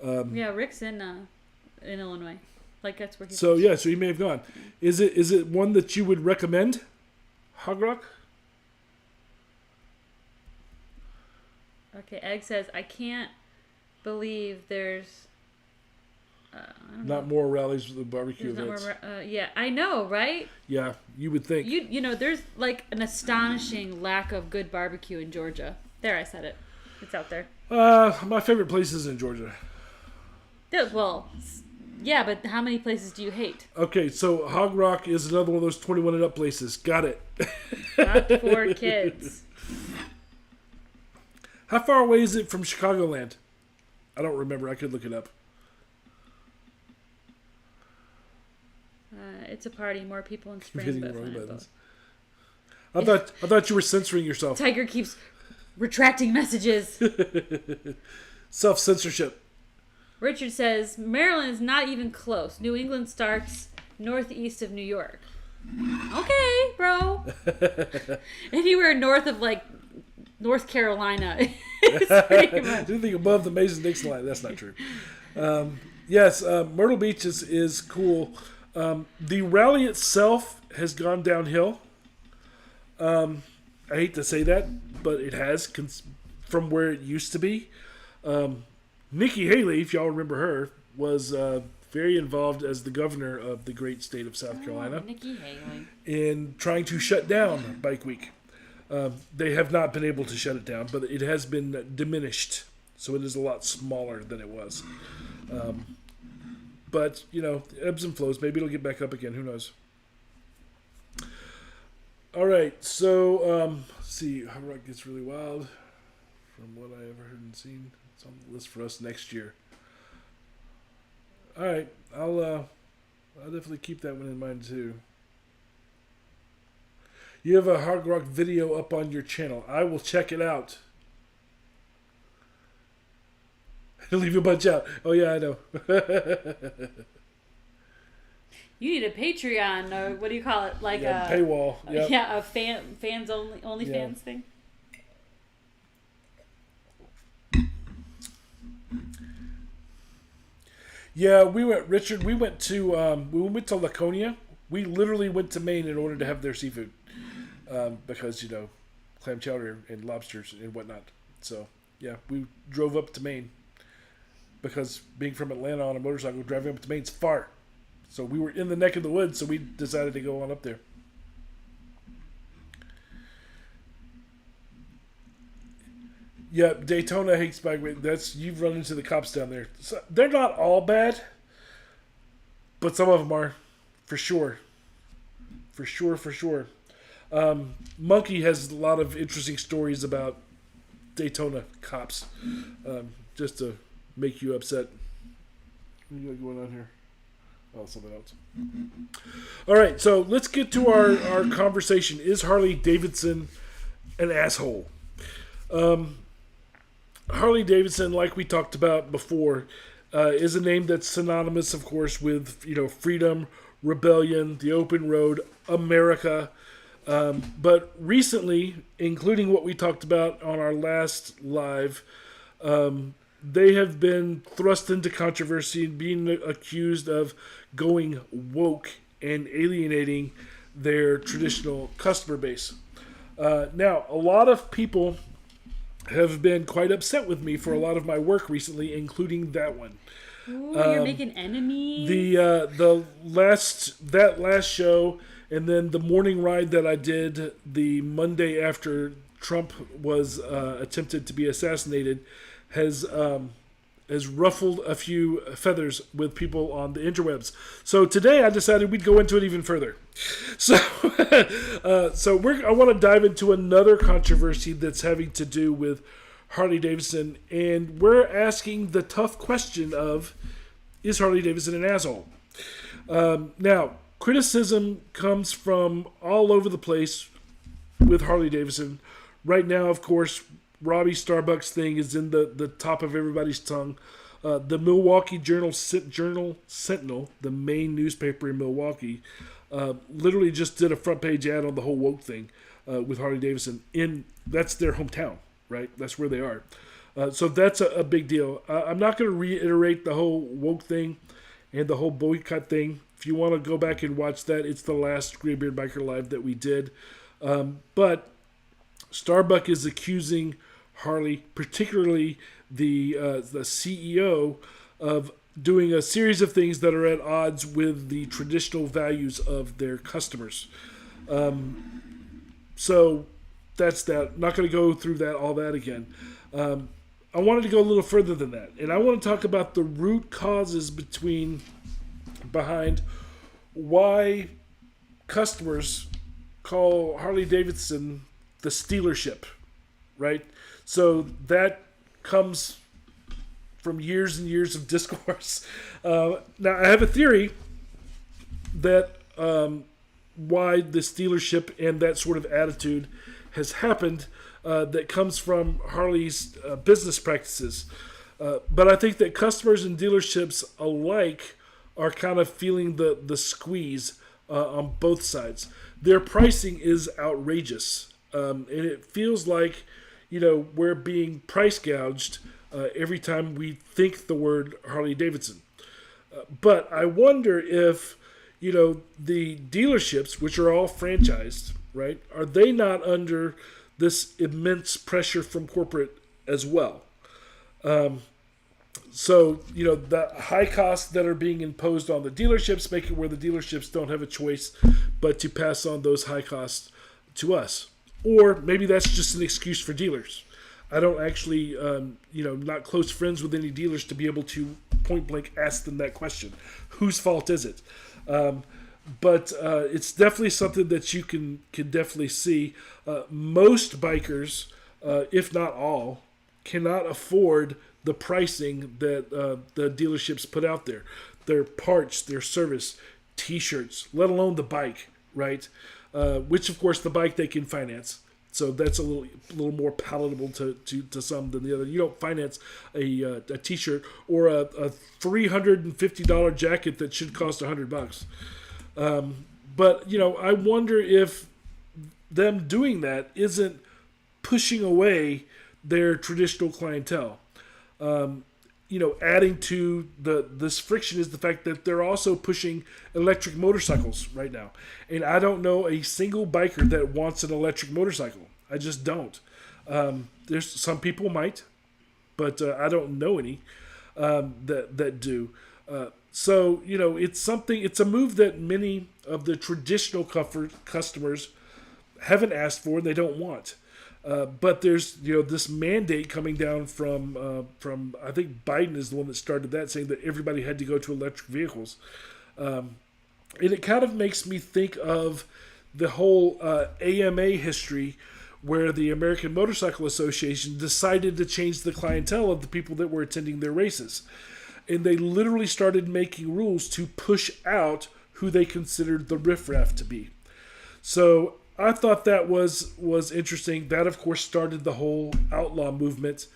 Yeah, Rick's in Illinois. That's where he's. So yeah, so he may have gone. Is it one that you would recommend? Hog Rock? Okay, Egg says, I can't believe there's. Not more rallies with the barbecue events. Yeah, I know, right? Yeah, you would think. You know, there's an astonishing lack of good barbecue in Georgia. There, I said it. It's out there. My favorite place is in Georgia. Well, yeah, but how many places do you hate? Okay, so Hog Rock is another one of those 21 and up places. Got it. Not for kids. How far away is it from Chicagoland? I don't remember. I could look it up. It's a party. More people in spring. I thought you were censoring yourself. Tiger keeps retracting messages. Self-censorship. Richard says, Maryland is not even close. New England starts northeast of New York. Okay, bro. Anywhere north of North Carolina. Anything above the Mason-Dixon line. That's not true. Yes, Myrtle Beach is cool. The rally itself has gone downhill. I hate to say that, but it has from where it used to be. Nikki Haley, if y'all remember her, was very involved as the governor of the great state of South Carolina. Nikki Haley. In trying to shut down Bike Week. They have not been able to shut it down, but it has been diminished. So it is a lot smaller than it was. But, ebbs and flows. Maybe it'll get back up again. Who knows? All right. So, let's see. Hard Rock Gets Really Wild. From what I ever heard and seen. It's on the list for us next year. All right. I'll definitely keep that one in mind, too. You have a Hard Rock video up on your channel. I will check it out. Leave a bunch out. Oh yeah, I know. You need a Patreon, or what do you call it? Like a paywall. Yep. Yeah, a fans only fans thing. Yeah, Richard. We went to Laconia. We literally went to Maine in order to have their seafood, because clam chowder and lobsters and whatnot. So yeah, we drove up to Maine because being from Atlanta on a motorcycle, driving up to Maine's far. So we were in the neck of the woods, so we decided to go on up there. Yeah, Daytona hates bike racing. You've run into the cops down there. So they're not all bad, but some of them are, for sure. For sure. Monkey has a lot of interesting stories about Daytona cops, just to make you upset. What do you got going on here? Oh, something else. All right, so let's get to our conversation. Is Harley Davidson an asshole? Harley Davidson, like we talked about before, is a name that's synonymous, of course, with freedom, rebellion, the open road, America. But recently, including what we talked about on our last live, they have been thrust into controversy and being accused of going woke and alienating their traditional customer base. Now, a lot of people have been quite upset with me for a lot of my work recently, including that one. Ooh, you're making enemies. The last show, and then the morning ride that I did the Monday after Trump was attempted to be assassinated, has ruffled a few feathers with people on the interwebs. So today I decided we'd go into it even further. So, I want to dive into another controversy that's having to do with Harley Davidson, and we're asking the tough question of, is Harley Davidson an asshole? Now, criticism comes from all over the place with Harley Davidson. Right now, of course, Robbie Starbucks thing is in the top of everybody's tongue. The Milwaukee Journal Sentinel, the main newspaper in Milwaukee, literally just did a front page ad on the whole woke thing with Harley Davidson. That's their hometown, right? That's where they are. So that's a big deal. I'm not going to reiterate the whole woke thing and the whole boycott thing. If you want to go back and watch that, it's the last Graybeard Biker Live that we did. But Starbuck is accusing Harley, particularly the CEO, of doing a series of things that are at odds with the traditional values of their customers. So that's that. I'm not going to go through all that again. I wanted to go a little further than that, and I want to talk about the root causes behind why customers call Harley Davidson the Stealership, right? So that comes from years and years of discourse. Now, I have a theory that why the Stealership and that sort of attitude has happened, that comes from Harley's business practices. But I think that customers and dealerships alike are kind of feeling the squeeze on both sides. Their pricing is outrageous. And it feels like, we're being price gouged every time we think the word Harley Davidson. But I wonder if, the dealerships, which are all franchised, right, are they not under this immense pressure from corporate as well? So, the high costs that are being imposed on the dealerships make it where the dealerships don't have a choice but to pass on those high costs to us. Or maybe that's just an excuse for dealers. I don't actually, not close friends with any dealers to be able to point blank ask them that question. Whose fault is it? But it's definitely something that you can definitely see. Most bikers, if not all, cannot afford the pricing that the dealerships put out there. Their parts, their service, T-shirts, let alone the bike, right? Which, of course, the bike they can finance. So that's a little more palatable to some than the other. You don't finance a T-shirt or a $350 jacket that should cost $100. But I wonder if them doing that isn't pushing away their traditional clientele. Adding to this friction is the fact that they're also pushing electric motorcycles right now. And I don't know a single biker that wants an electric motorcycle. I just don't. There's some people might, but I don't know any that do. So it's a move that many of the traditional customers haven't asked for and they don't want. But there's this mandate coming down from I think Biden is the one that started that, saying that everybody had to go to electric vehicles, and it kind of makes me think of the whole AMA history, where the American Motorcycle Association decided to change the clientele of the people that were attending their races, and they literally started making rules to push out who they considered the riffraff to be. So I thought that was interesting. That, of course, started the whole outlaw movement.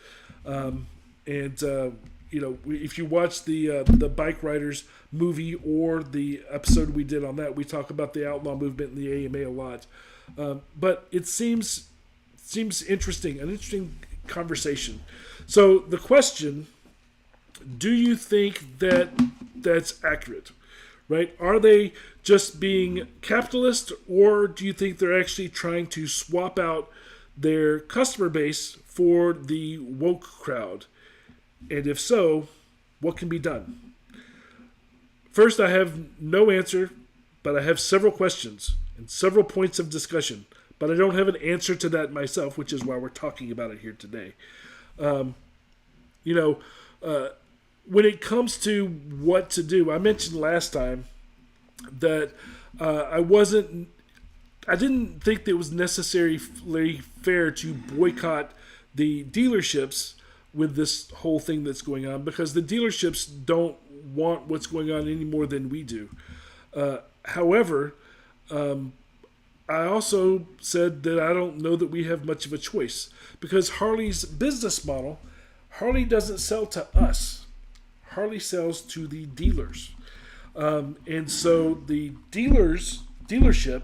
If you watch the Bike Riders movie or the episode we did on that, we talk about the outlaw movement and the AMA a lot. But it seems interesting, an interesting conversation. So the question: do you think that that's accurate? Right? Are they just being capitalist, or do you think they're actually trying to swap out their customer base for the woke crowd? And if so, what can be done? First, I have no answer, but I have several questions and several points of discussion. But I don't have an answer to that myself, which is why we're talking about it here today. When it comes to what to do, I mentioned last time that I didn't think that it was necessarily fair to boycott the dealerships with this whole thing that's going on, because the dealerships don't want what's going on any more than we do. However, I also said that I don't know that we have much of a choice, because Harley's business model, Harley doesn't sell to us. Harley sells to the dealers. And so the dealership,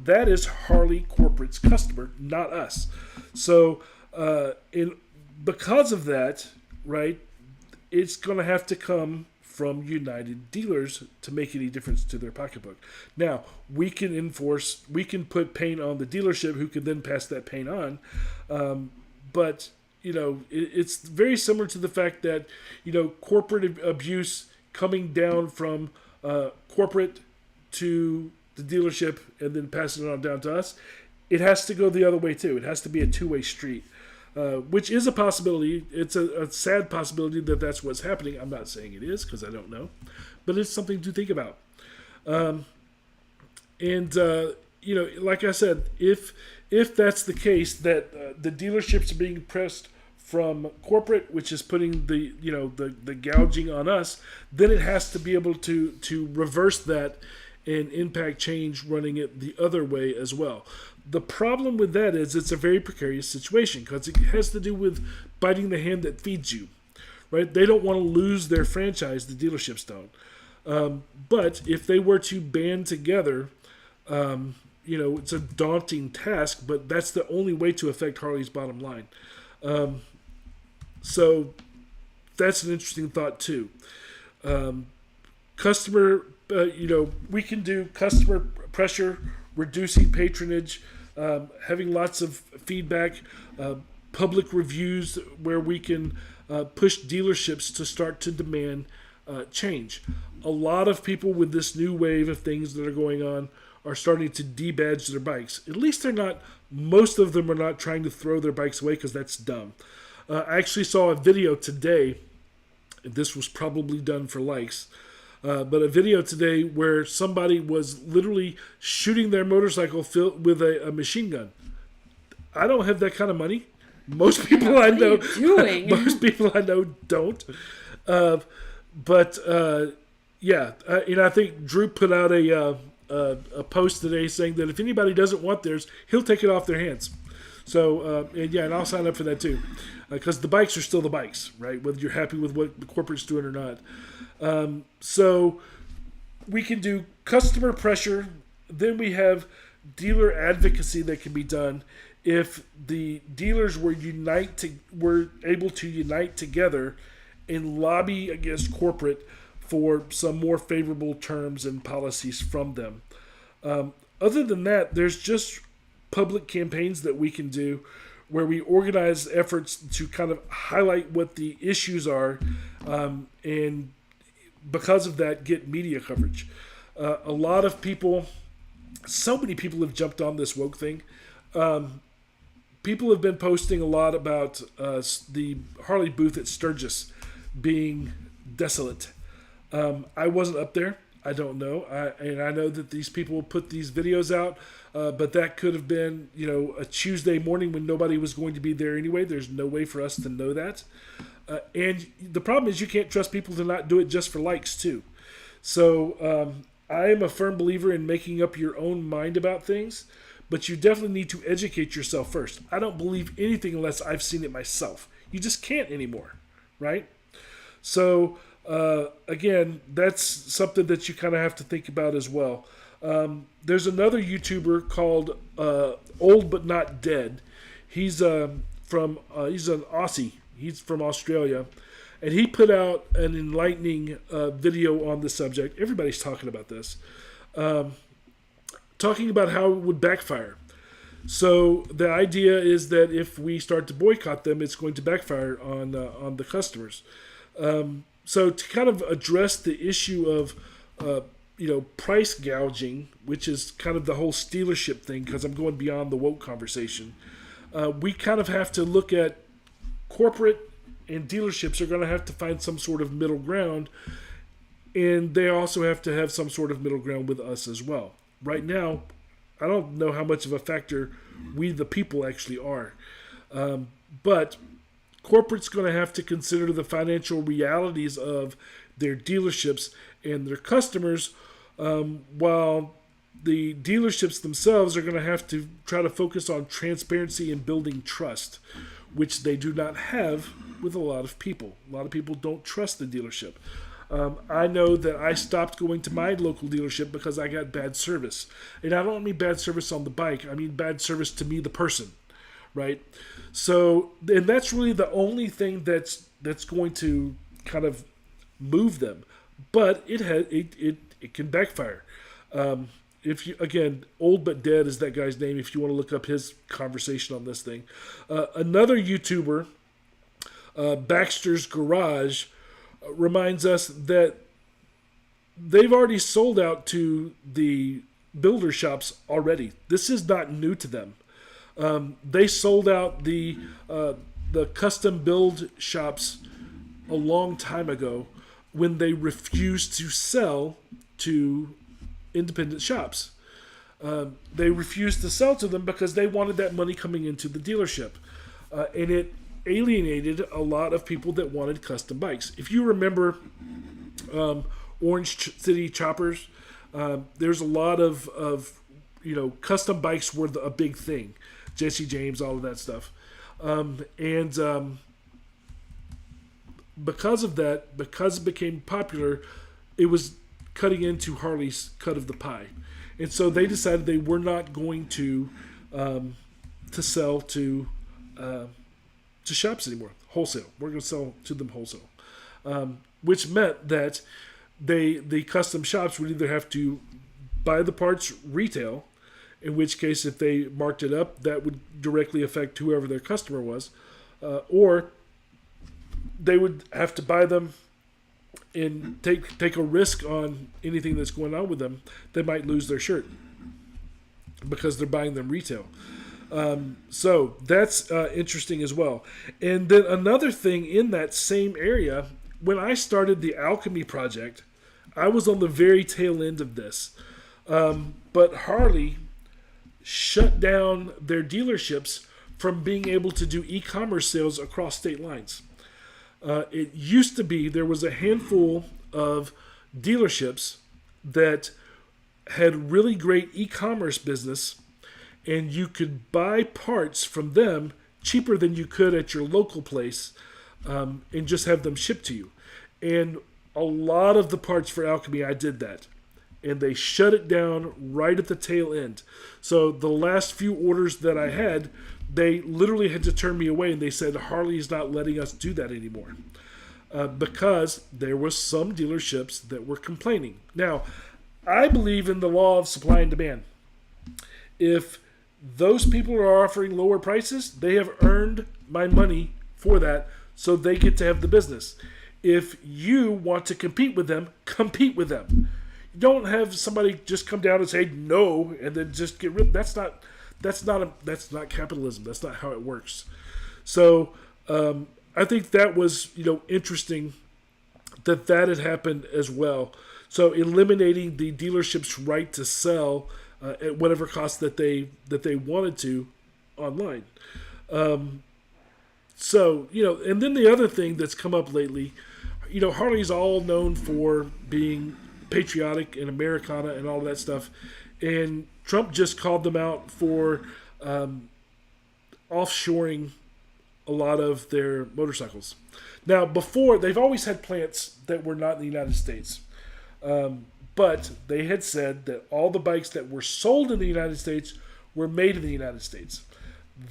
that is Harley Corporate's customer, not us. So because of that, right, it's going to have to come from United Dealers to make any difference to their pocketbook. Now, we can put paint on the dealership, who can then pass that paint on. But it's very similar to the fact that, corporate abuse coming down from corporate to the dealership and then passing it on down to us, it has to go the other way too. It has to be a two-way street, which is a possibility. It's a sad possibility that that's what's happening. I'm not saying it is, because I don't know, but it's something to think about. Like I said, if that's the case, that the dealerships are being pressed from corporate, which is putting the gouging on us, then it has to be able to reverse that and impact change running it the other way as well. The problem with that is it's a very precarious situation, because it has to do with biting the hand that feeds you, right? They don't want to lose their franchise, the dealerships don't. But if they were to band together, it's a daunting task, but that's the only way to affect Harley's bottom line. So that's an interesting thought too. We can do customer pressure, reducing patronage, having lots of feedback, public reviews where we can push dealerships to start to demand change. A lot of people with this new wave of things that are going on are starting to debadge their bikes. At least most of them are not trying to throw their bikes away, because that's dumb. I actually saw a video today, this was probably done for likes, but a video today where somebody was literally shooting their motorcycle filled with a machine gun. I don't have that kind of money. Most people I know, most people I know don't. I think Drew put out a post today saying that if anybody doesn't want theirs, he'll take it off their hands. So, and I'll sign up for that too. Because the bikes are still the bikes, right? Whether you're happy with what the corporate's doing or not. So we can do customer pressure. Then we have dealer advocacy that can be done if the dealers were able to unite together and lobby against corporate for some more favorable terms and policies from them. Other than that, there's just public campaigns that we can do where we organize efforts to kind of highlight what the issues are, and because of that, get media coverage. A lot of people, so many people have jumped on this woke thing. People have been posting a lot about the Harley booth at Sturgis being desolate. I wasn't up there. I don't know. I know that these people put these videos out, but that could have been, a Tuesday morning when nobody was going to be there anyway. There's no way for us to know that. And the problem is you can't trust people to not do it just for likes too. So I am a firm believer in making up your own mind about things, but you definitely need to educate yourself first. I don't believe anything unless I've seen it myself. You just can't anymore, right? So again, that's something that you kind of have to think about as well. There's another YouTuber called Old But Not Dead. He's an Aussie. He's from Australia. And he put out an enlightening video on the subject. Everybody's talking about this. Talking about how it would backfire. So the idea is that if we start to boycott them, it's going to backfire on the customers. So to kind of address the issue of price gouging, which is kind of the whole Stealership thing, because I'm going beyond the woke conversation, we kind of have to look at corporate and dealerships are going to have to find some sort of middle ground, and they also have to have some sort of middle ground with us as well. Right now, I don't know how much of a factor we the people actually are, but corporate's going to have to consider the financial realities of their dealerships and their customers, while the dealerships themselves are going to have to try to focus on transparency and building trust, which they do not have with a lot of people. A lot of people don't trust the dealership. I know that I stopped going to my local dealership because I got bad service. And I don't mean bad service on the bike. I mean bad service to me, the person, right? So, and that's really the only thing that's going to kind of move them. But it can backfire. If you, again, Old But Dead is that guy's name if you want to look up his conversation on this thing. Another YouTuber, Baxter's Garage, reminds us that they've already sold out to the builder shops already. This is not new to them. They sold out the custom build shops a long time ago when they refused to sell to independent shops. They refused to sell to them because they wanted that money coming into the dealership. And it alienated a lot of people that wanted custom bikes. If you remember Orange City Choppers, there's a lot of custom bikes were a big thing. Jesse James, all of that stuff. Because of that, because it became popular, it was cutting into Harley's cut of the pie. And so they decided they were not going to sell to shops anymore, wholesale. We're going to sell to them wholesale, which meant that the custom shops would either have to buy the parts retail, in which case if they marked it up, that would directly affect whoever their customer was, or they would have to buy them and take a risk on anything that's going on with them. They might lose their shirt because they're buying them retail. So that's interesting as well. And then another thing in that same area, when I started the Alchemy project, I was on the very tail end of this. But Harley shut down their dealerships from being able to do e-commerce sales across state lines. It used to be there was a handful of dealerships that had really great e-commerce business, and you could buy parts from them cheaper than you could at your local place, and just have them shipped to you. And a lot of the parts for Alchemy, I did that. And they shut it down right at the tail end. So the last few orders that I had, they literally had to turn me away, and they said, Harley's not letting us do that anymore. Because there was some dealerships that were complaining. Now, I believe in the law of supply and demand. If those people are offering lower prices, they have earned my money for that, so they get to have the business. If you want to compete with them, compete with them. You don't have somebody just come down and say no and then just get rid. That's not capitalism. That's not how it works. So I think that was interesting that had happened as well. So eliminating the dealership's right to sell at whatever cost that they wanted to online. So, and then the other thing that's come up lately, Harley's all known for being patriotic and Americana and all that stuff. And Trump just called them out for offshoring a lot of their motorcycles. Now, before, they've always had plants that were not in the United States. But they had said that all the bikes that were sold in the United States were made in the United States.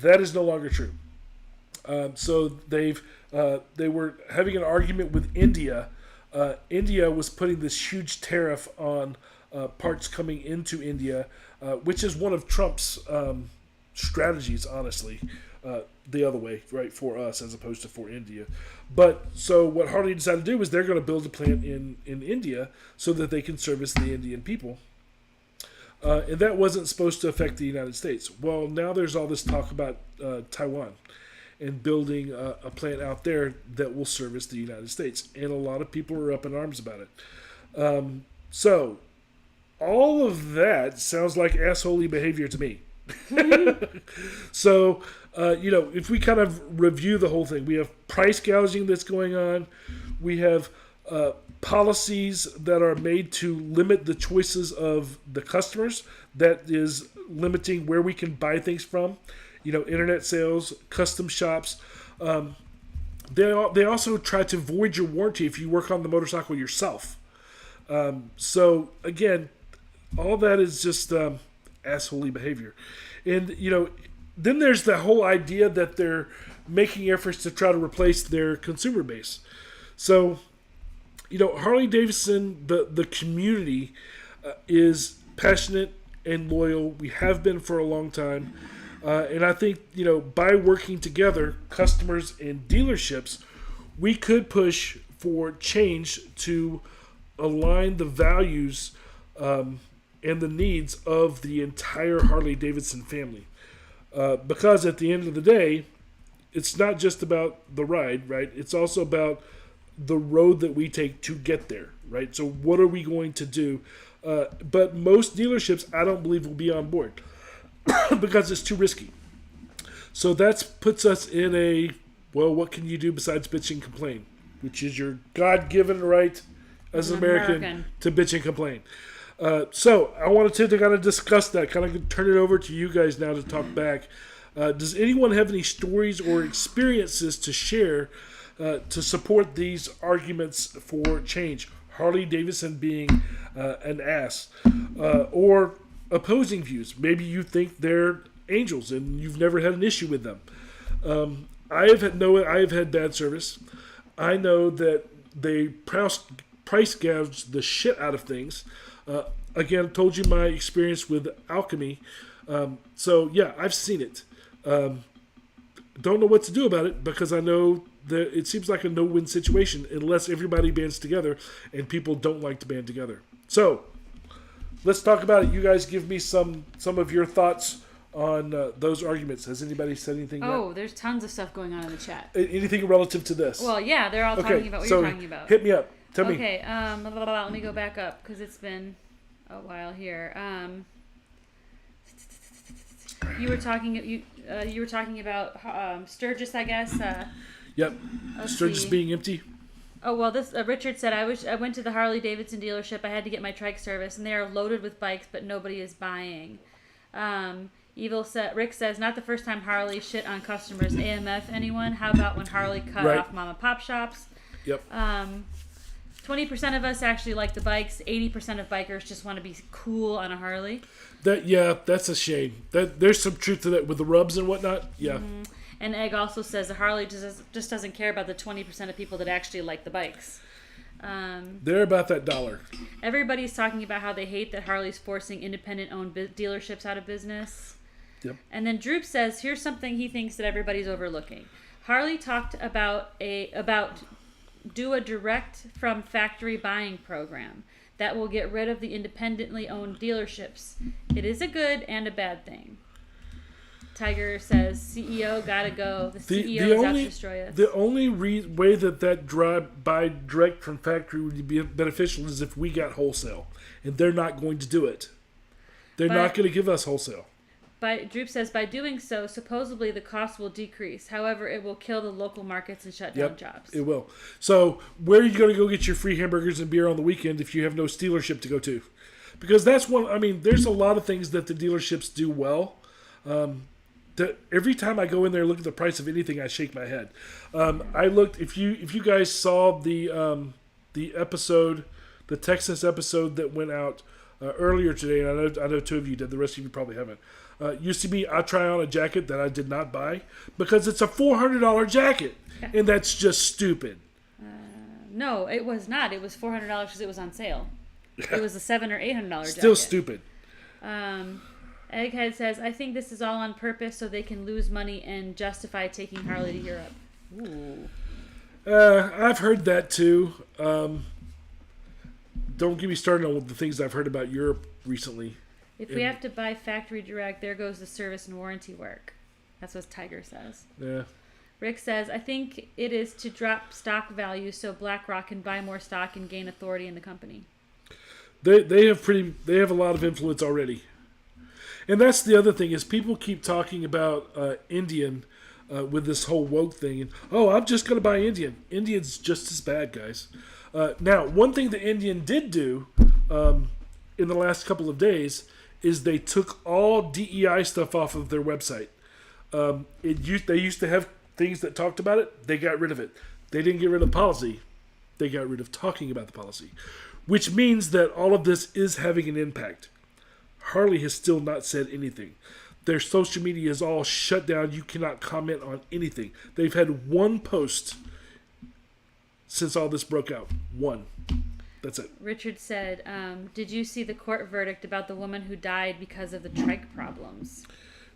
That is no longer true. So they were having an argument with India. India was putting this huge tariff on parts coming into India, which is one of Trump's strategies, honestly. The other way, right, for us as opposed to for India. But so what Harley decided to do is they're going to build a plant in India so that they can service the Indian people. And that wasn't supposed to affect the United States. Well, now there's all this talk about Taiwan and building a plant out there that will service the United States. And a lot of people are up in arms about it. So all of that sounds like assholey behavior to me. So, if we kind of review the whole thing, we have price gouging that's going on. We have policies that are made to limit the choices of the customers. That is limiting where we can buy things from. Internet sales, custom shops. They also try to void your warranty if you work on the motorcycle yourself. So, again, all that is just assholey behavior. And, then there's the whole idea that they're making efforts to try to replace their consumer base. So, Harley Davidson, the community is passionate and loyal. We have been for a long time. And I think, by working together, customers and dealerships, we could push for change to align the values and the needs of the entire Harley Davidson family. Because at the end of the day, it's not just about the ride, right? It's also about the road that we take to get there, right? So what are we going to do? But most dealerships, I don't believe, will be on board because it's too risky. So that puts us in a, well, what can you do besides bitch and complain? Which is your God-given right as an American to bitch and complain. So I wanted to kind of discuss that, kind of turn it over to you guys now to talk back. Does anyone have any stories or experiences to share to support these arguments for change? Harley Davidson being an ass, or opposing views. Maybe you think they're angels and you've never had an issue with them. I have had bad service. I know that they price gouge the shit out of things. Again, I told you my experience with Alchemy. So, yeah, I've seen it. Don't know what to do about it because I know that it seems like a no-win situation unless everybody bands together, and people don't like to band together. So, let's talk about it. You guys give me some of your thoughts on those arguments. Has anybody said anything yet? There's tons of stuff going on in the chat. Anything relative to this? Well, yeah, they're all talking about what you're talking about. Hit me up. Tell me. Okay, let me go back up because it's been a while here. You were talking about Sturgis, I guess. Yep. Sturgis being empty. Oh well, this Richard said I went to the Harley Davidson dealership. I had to get my trike service, and they are loaded with bikes, but nobody is buying. Rick says, not the first time Harley shit on customers. AMF anyone? How about when Harley cut off mom and pop shops? Yep. 20% of us actually like the bikes. 80% of bikers just want to be cool on a Harley. That's a shame. There's some truth to that with the rubs and whatnot. Yeah. Mm-hmm. And Egg also says the Harley just doesn't care about the 20% of people that actually like the bikes. They're about that dollar. Everybody's talking about how they hate that Harley's forcing independent-owned dealerships out of business. Yep. And then Droop says, here's something he thinks that everybody's overlooking. Harley talked about do a direct from factory buying program that will get rid of the independently owned dealerships. It is a good and a bad thing. Tiger says, CEO gotta go. The CEO is out to destroy us. The only way that buy direct from factory would be beneficial is if we got wholesale. And they're not going to do it. They're not going to give us wholesale. Droop says, by doing so, supposedly the cost will decrease. However, it will kill the local markets and shut down jobs. It will. So where are you going to go get your free hamburgers and beer on the weekend if you have no Stealership to go to? Because that's one, there's a lot of things that the dealerships do well. Every time I go in there and look at the price of anything, I shake my head. I looked. If you guys saw the episode, the Texas episode that went out earlier today, and I know two of you did. The rest of you probably haven't. Used to be I try on a jacket that I did not buy because it's a $400 jacket, and that's just stupid. No, it was not. It was $400 because it was on sale. It was a $700 or $800 jacket. Still stupid. Egghead says, I think this is all on purpose so they can lose money and justify taking Harley to Europe. Ooh. I've heard that too. Don't get me started on the things I've heard about Europe recently. If we have to buy factory direct, there goes the service and warranty work. That's what Tiger says. Yeah. Rick says, I think it is to drop stock value so BlackRock can buy more stock and gain authority in the company. They have a lot of influence already. And that's the other thing is people keep talking about Indian with this whole woke thing. And, I'm just going to buy Indian. Indian's just as bad, guys. Now, one thing the Indian did do in the last couple of days is they took all DEI stuff off of their website. They used to have things that talked about it. They got rid of it. They didn't get rid of the policy. They got rid of talking about the policy, which means that all of this is having an impact. Harley has still not said anything. Their social media is all shut down. You cannot comment on anything. They've had one post since all this broke out. One. That's it. Richard said, did you see the court verdict about the woman who died because of the trike problems?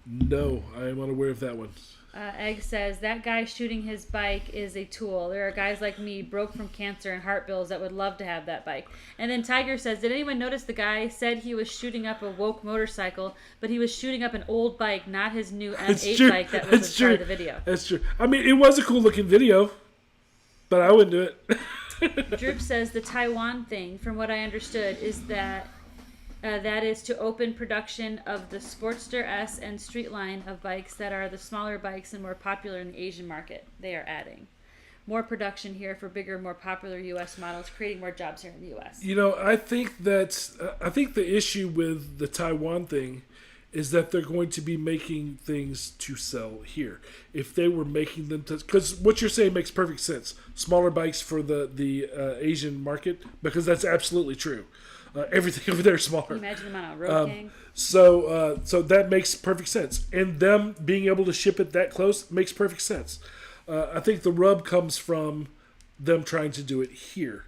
No, I am unaware of that one. Egg says, that guy shooting his bike is a tool. There are guys like me, broke from cancer and heart bills, that would love to have that bike. And then Tiger says, did anyone notice the guy said he was shooting up a woke motorcycle, but he was shooting up an old bike, not his new M8 bike that was part of the video. That's true. It was a cool looking video, but I wouldn't do it. Droop says, the Taiwan thing, from what I understood, is that that is to open production of the Sportster S and Street line of bikes that are the smaller bikes and more popular in the Asian market. They are adding more production here for bigger, more popular U.S. models, creating more jobs here in the U.S. I think the issue with the Taiwan thing is that they're going to be making things to sell here. If they were making them to, because what you're saying makes perfect sense. Smaller bikes for the Asian market, because that's absolutely true. Everything over there is smaller. Can you imagine them on a road gang? So that makes perfect sense. And them being able to ship it that close makes perfect sense. I think the rub comes from them trying to do it here.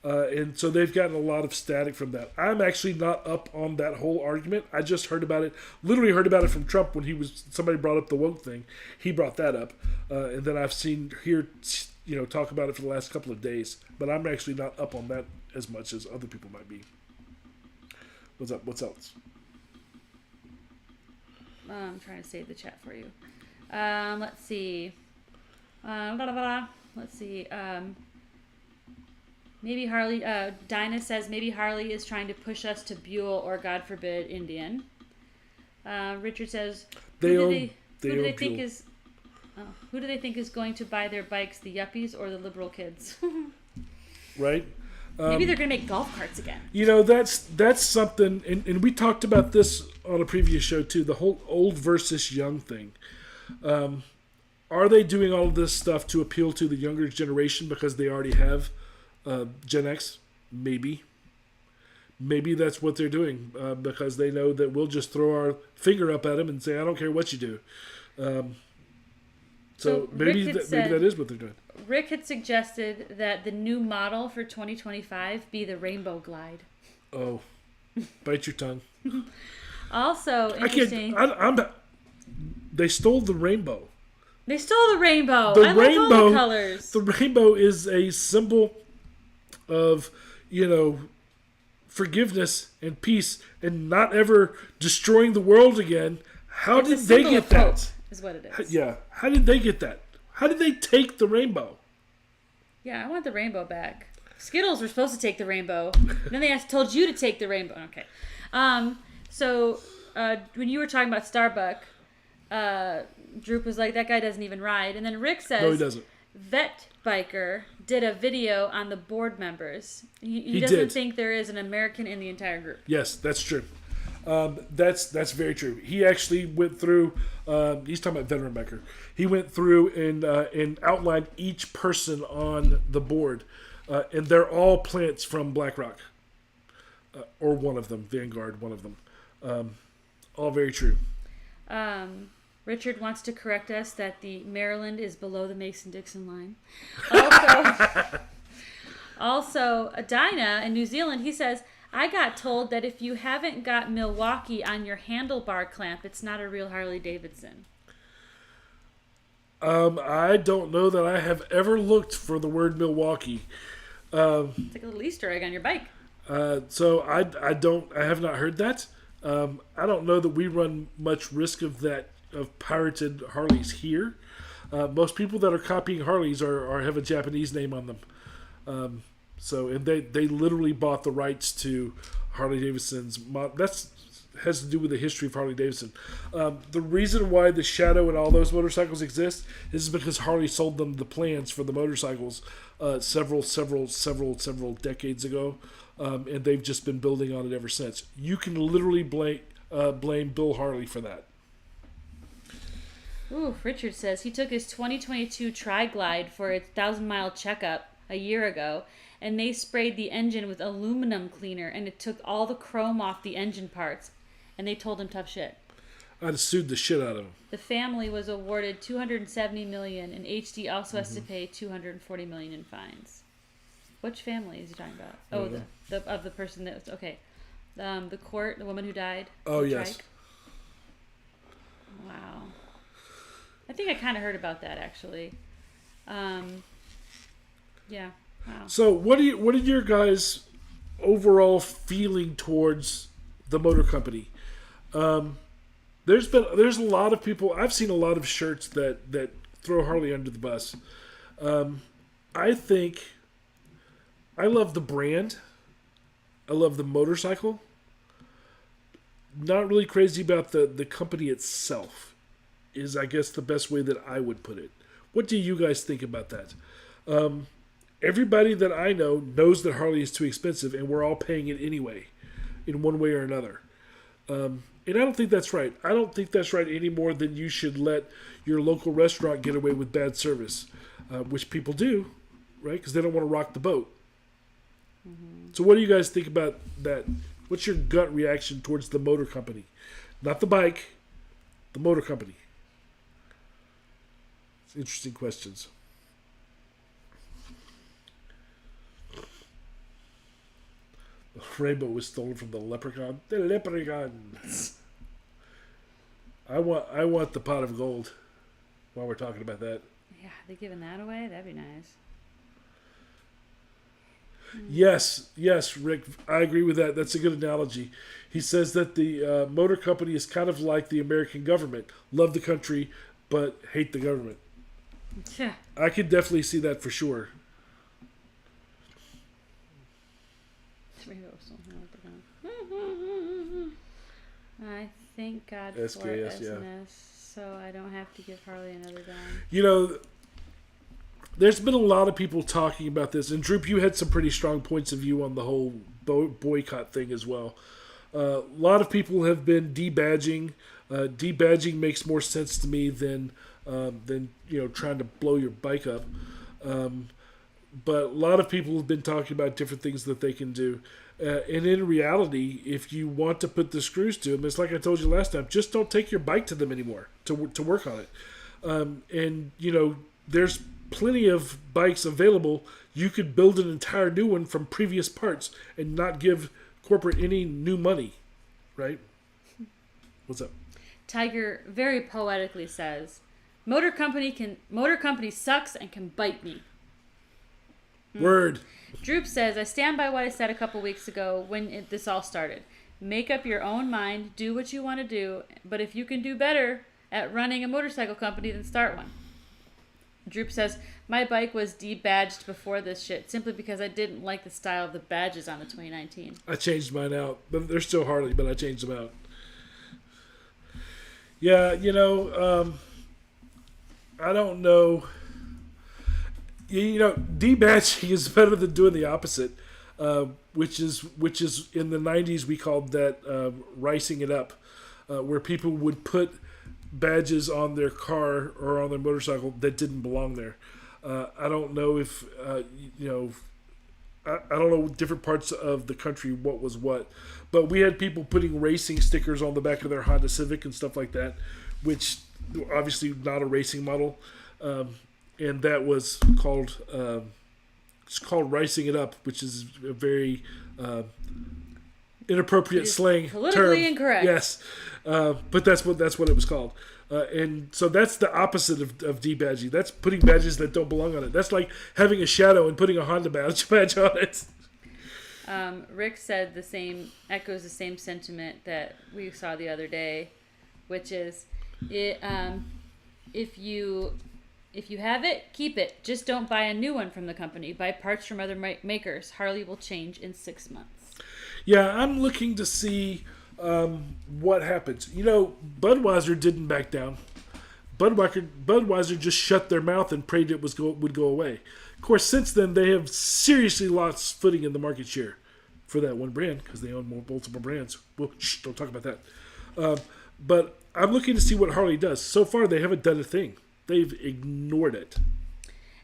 And so they've gotten a lot of static from that. I'm actually not up on that whole argument. I just heard about it, literally heard about it from Trump when somebody brought up the woke thing. He brought that up. And then I've hear talk about it for the last couple of days. But I'm actually not up on that as much as other people might be. What's up? What's else? I'm trying to save the chat for you. Let's see. Let's see. Maybe Harley. Dinah says maybe Harley is trying to push us to Buell or, God forbid, Indian. Richard says, who do they think is going to buy their bikes? The yuppies or the liberal kids? Right. Maybe they're going to make golf carts again. You know, that's something, and we talked about this on a previous show too, the whole old versus young thing. Are they doing all of this stuff to appeal to the younger generation because they already have Gen X? Maybe. Maybe that's what they're doing because they know that we'll just throw our finger up at them and say, I don't care what you do. So maybe that is what they're doing. Rick had suggested that the new model for 2025 be the Rainbow Glide. Oh, bite your tongue. Also, interesting. They stole the rainbow. They stole the rainbow. The I rainbow, like all the colors. The rainbow is a symbol of, forgiveness and peace and not ever destroying the world again. How did they get that? Is what it is. Yeah. How did they get that? How did they take the rainbow? Yeah, I want the rainbow back. Skittles were supposed to take the rainbow. Then they told you to take the rainbow. Okay. So when you were talking about Starbuck, Droop was like, that guy doesn't even ride. And then Rick says, no, he doesn't. Vet Biker did a video on the board members. He doesn't think there is an American in the entire group. Yes, that's true. That's very true. He actually went through. He's talking about Veteran Biker. He went through and outlined each person on the board, and they're all plants from BlackRock, or one of them, Vanguard, one of them. All very true. Richard wants to correct us that the Maryland is below the Mason-Dixon line. Also, Dinah in New Zealand, he says, I got told that if you haven't got Milwaukee on your handlebar clamp, it's not a real Harley Davidson. I don't know that I have ever looked for the word Milwaukee. It's like a little Easter egg on your bike. So I have not heard that. I don't know that we run much risk of pirated Harleys here. Most people that are copying Harleys have a Japanese name on them. And they literally bought the rights to Harley Davidson's that's has to do with the history of Harley Davidson. The reason why the Shadow and all those motorcycles exist is because Harley sold them the plans for the motorcycles several decades ago, and they've just been building on it ever since. You can literally blame Bill Harley for that. Ooh, Richard says he took his 2022 Tri-Glide for its 1,000-mile checkup a year ago, and they sprayed the engine with aluminum cleaner, and it took all the chrome off the engine parts, and they told him tough shit. I'd have sued the shit out of him. The family was awarded $270 million, and HD also has to pay $240 million in fines. Which family is he talking about? Oh, the person that was okay. The court, the woman who died. Oh yes. Trike. Wow. I think I kind of heard about that actually. Yeah. Wow. So what are your guys' overall feeling towards the motor company? There's a lot of people. I've seen a lot of shirts that throw Harley under the bus. I think I love the brand. I love the motorcycle. Not really crazy about the company itself. Is I guess the best way that I would put it. What do you guys think about that? Everybody that I know knows that Harley is too expensive, and we're all paying it anyway, in one way or another. And I don't think that's right. I don't think that's right any more than you should let your local restaurant get away with bad service, which people do, right? Because they don't want to rock the boat. Mm-hmm. So what do you guys think about that? What's your gut reaction towards the motor company? Not the bike, the motor company. It's interesting questions. The rainbow was stolen from the leprechaun. The leprechauns. I want the pot of gold. While we're talking about that. Yeah, they giving that away? That'd be nice. Yes, Rick. I agree with that. That's a good analogy. He says that the motor company is kind of like the American government. Love the country, but hate the government. Yeah. I could definitely see that for sure. I thank God SKS, for SNS, yeah. so I don't have to give Harley another dime. You know, there's been a lot of people talking about this, and Droop, you had some pretty strong points of view on the whole boycott thing as well. A lot of people have been debadging. Debadging makes more sense to me than trying to blow your bike up. But a lot of people have been talking about different things that they can do. And in reality, if you want to put the screws to them, it's like I told you last time, just don't take your bike to them anymore to work on it. And, there's plenty of bikes available. You could build an entire new one from previous parts and not give corporate any new money, right? What's up? Tiger very poetically says, Motor company sucks and can bite me. Word. Droop says, I stand by what I said a couple weeks ago when this all started. Make up your own mind, do what you want to do, but if you can do better at running a motorcycle company, then start one. Droop says, my bike was debadged before this shit simply because I didn't like the style of the badges on the 2019. I changed mine out. But they're still Harley, but I changed them out. Yeah, I don't know. Debadging is better than doing the opposite, which is in the 90s we called that ricing it up, where people would put badges on their car or on their motorcycle that didn't belong there. I don't know if I don't know different parts of the country what was what, but we had people putting racing stickers on the back of their Honda Civic and stuff like that, which obviously not a racing model, and that was called it's called ricing it up, which is a very inappropriate slang politically term. Incorrect. Yes, but that's what it was called. And so that's the opposite of debadging. That's putting badges that don't belong on it. That's like having a shadow and putting a Honda badge on it. Rick said echoes the same sentiment that we saw the other day, which is, if you have it, keep it. Just don't buy a new one from the company. Buy parts from other makers. Harley will change in 6 months. Yeah, I'm looking to see what happens. Budweiser didn't back down. Budweiser just shut their mouth and prayed it would go away. Of course, since then, they have seriously lost footing in the market share for that one brand because they own multiple brands. Well, don't talk about that. But I'm looking to see what Harley does. So far, they haven't done a thing. They've ignored it.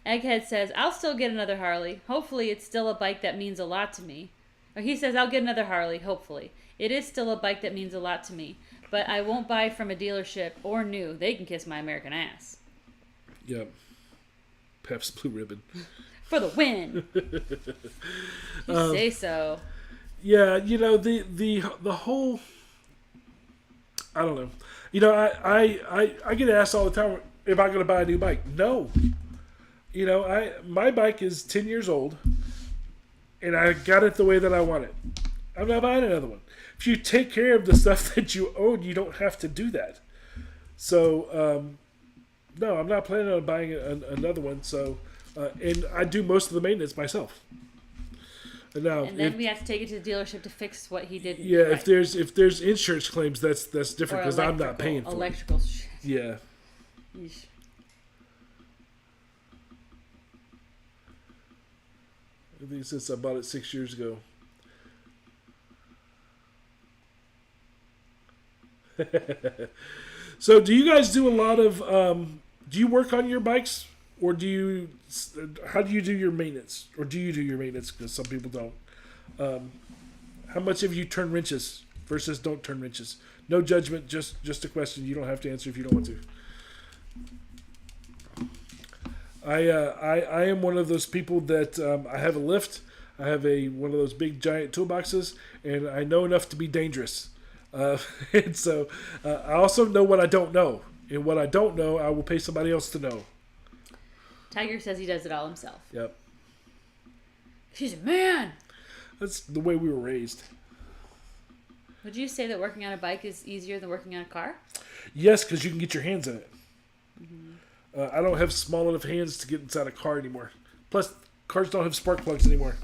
Egghead says, I'll still get another Harley. Hopefully, it's still a bike that means a lot to me. Or he says, I'll get another Harley, hopefully. It is still a bike that means a lot to me. But I won't buy from a dealership or new. They can kiss my American ass. Yep. Pepsi Blue Ribbon. For the win. You say so. Yeah, the whole... I don't know. I get asked all the time, am I going to buy a new bike? No. My bike is 10 years old, and I got it the way that I want it. I'm not buying another one. If you take care of the stuff that you own, you don't have to do that. So, no, I'm not planning on buying another one. So, and I do most of the maintenance myself. And then we have to take it to the dealership to fix what he did. Yeah, right. if there's insurance claims, that's different because I'm not paying for electrical it. Shit. Yeah. Yeesh. I think since I bought it 6 years ago. So, do you guys do a lot of? Do you work on your bikes, or how do you do your maintenance, or do you do your maintenance? Because some people don't. How much have you turn wrenches versus don't turn wrenches? No judgment, just a question. You don't have to answer if you don't want to. I am one of those people that I have a lift. I have one of those big giant toolboxes, and I know enough to be dangerous. And so I also know what I don't know, and what I don't know, I will pay somebody else to know. Tiger says he does it all himself. Yep. He's a man. That's the way we were raised. Would you say that working on a bike is easier than working on a car? Yes, because you can get your hands in it. Mm-hmm. I don't have small enough hands to get inside a car anymore. Plus, cars don't have spark plugs anymore.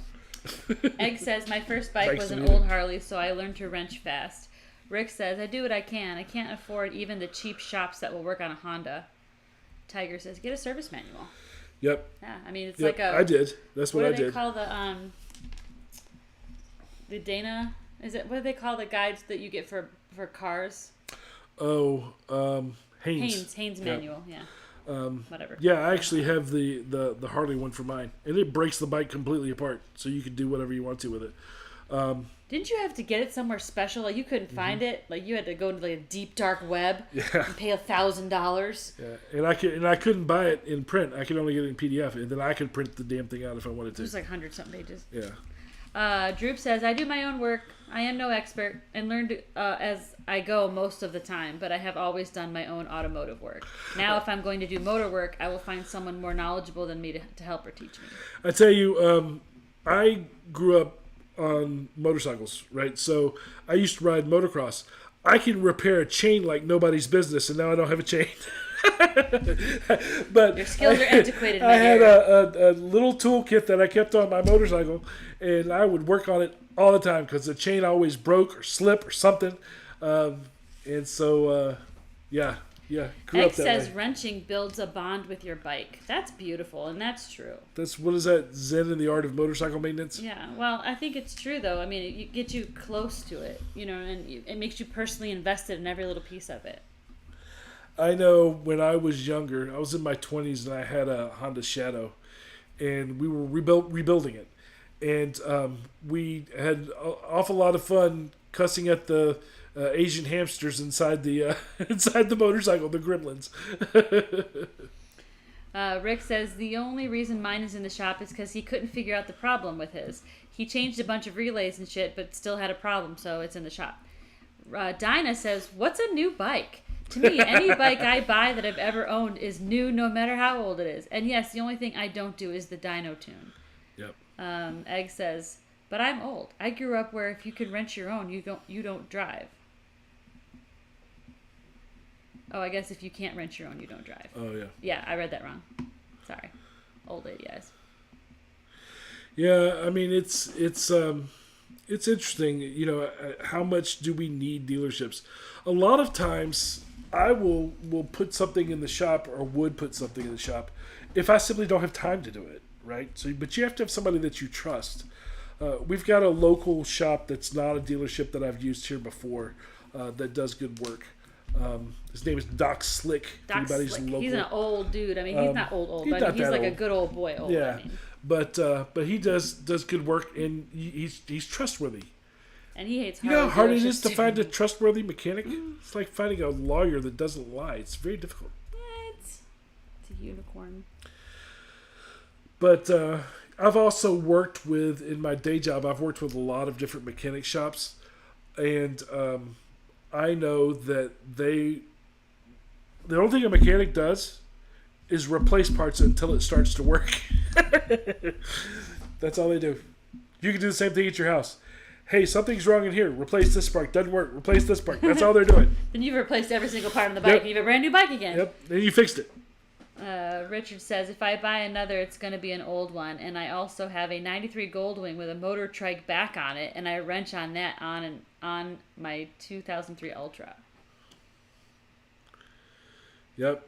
Egg says, my first bike was an old Harley, so I learned to wrench fast. Rick says, I do what I can. I can't afford even the cheap shops that will work on a Honda. Tiger says, get a service manual. Yep. Yeah, I mean, it's Yep. like a... I did. That's what I do they did. call the Dana... What do they call the guides that you get for cars? Oh, Haynes. Haynes Yep. manual, yeah. Whatever. Yeah, I actually have the Harley one for mine, and it breaks the bike completely apart, so you can do whatever you want to with it. Didn't you have to get it somewhere special? Like you couldn't find it. Like you had to go into like a deep dark web and pay $1,000. Yeah, and I couldn't buy it in print. I could only get it in PDF, and then I could print the damn thing out if I wanted to. It was like 100-something pages. Yeah. Droop says, I do my own work. I am no expert and learn as I go most of the time, but I have always done my own automotive work. Now, if I'm going to do motor work, I will find someone more knowledgeable than me to help or teach me. I tell you, I grew up on motorcycles, right? So I used to ride motocross. I can repair a chain like nobody's business, and now I don't have a chain. But your skills are antiquated. I had a little toolkit that I kept on my motorcycle, and I would work on it all the time because the chain always broke or slipped or something. And so, yeah. Grew up X that says way. wrenching builds a bond with your bike. That's beautiful, and that's true. What is that? Zen in the art of motorcycle maintenance? Yeah, well, I think it's true, though. I mean, it gets you close to it, and it makes you personally invested in every little piece of it. I know when I was younger, I was in my 20s, and I had a Honda Shadow, and we were rebuilding it. And we had an awful lot of fun cussing at the Asian hamsters inside the motorcycle, the gremlins. Rick says the only reason mine is in the shop is because he couldn't figure out the problem with his. He changed a bunch of relays and shit, but still had a problem, so it's in the shop. Dinah says, what's a new bike? To me, any bike I buy that I've ever owned is new, no matter how old it is. And yes, the only thing I don't do is the dyno tune. Yep. Egg says, but I'm old. I grew up where if you can wrench your own, you don't drive. Oh, I guess if you can't wrench your own, you don't drive. Oh, yeah. Yeah, I read that wrong. Sorry. Old lady eyes. Yeah, I mean, it's interesting, how much do we need dealerships? A lot of times, I will put something in the shop or would put something in the shop if I simply don't have time to do it, right? But you have to have somebody that you trust. We've got a local shop that's not a dealership that I've used here before that does good work. His name is Doc Slick. Doc Slick. Local. He's an old dude. I mean, he's not old, he's but he's like old. a good old boy old. Yeah, I mean. but he does good work, and he's trustworthy. And he hates You know how hard it dealerships is to too. find a trustworthy mechanic? It's like finding a lawyer that doesn't lie. It's very difficult. It's a unicorn. But I've also worked in my day job, I've worked with a lot of different mechanic shops. And I know that the only thing a mechanic does is replace parts until it starts to work. That's all they do. You can do the same thing at your house. Hey, something's wrong in here. Replace this part. Doesn't work. Replace this part. That's all they're doing. Then you've replaced every single part on the bike. Yep. And you have a brand new bike again. Yep. And you fixed it. Richard says, if I buy another, it's going to be an old one. And I also have a 93 Goldwing with a motor trike back on it. And I wrench on that on my 2003 Ultra. Yep.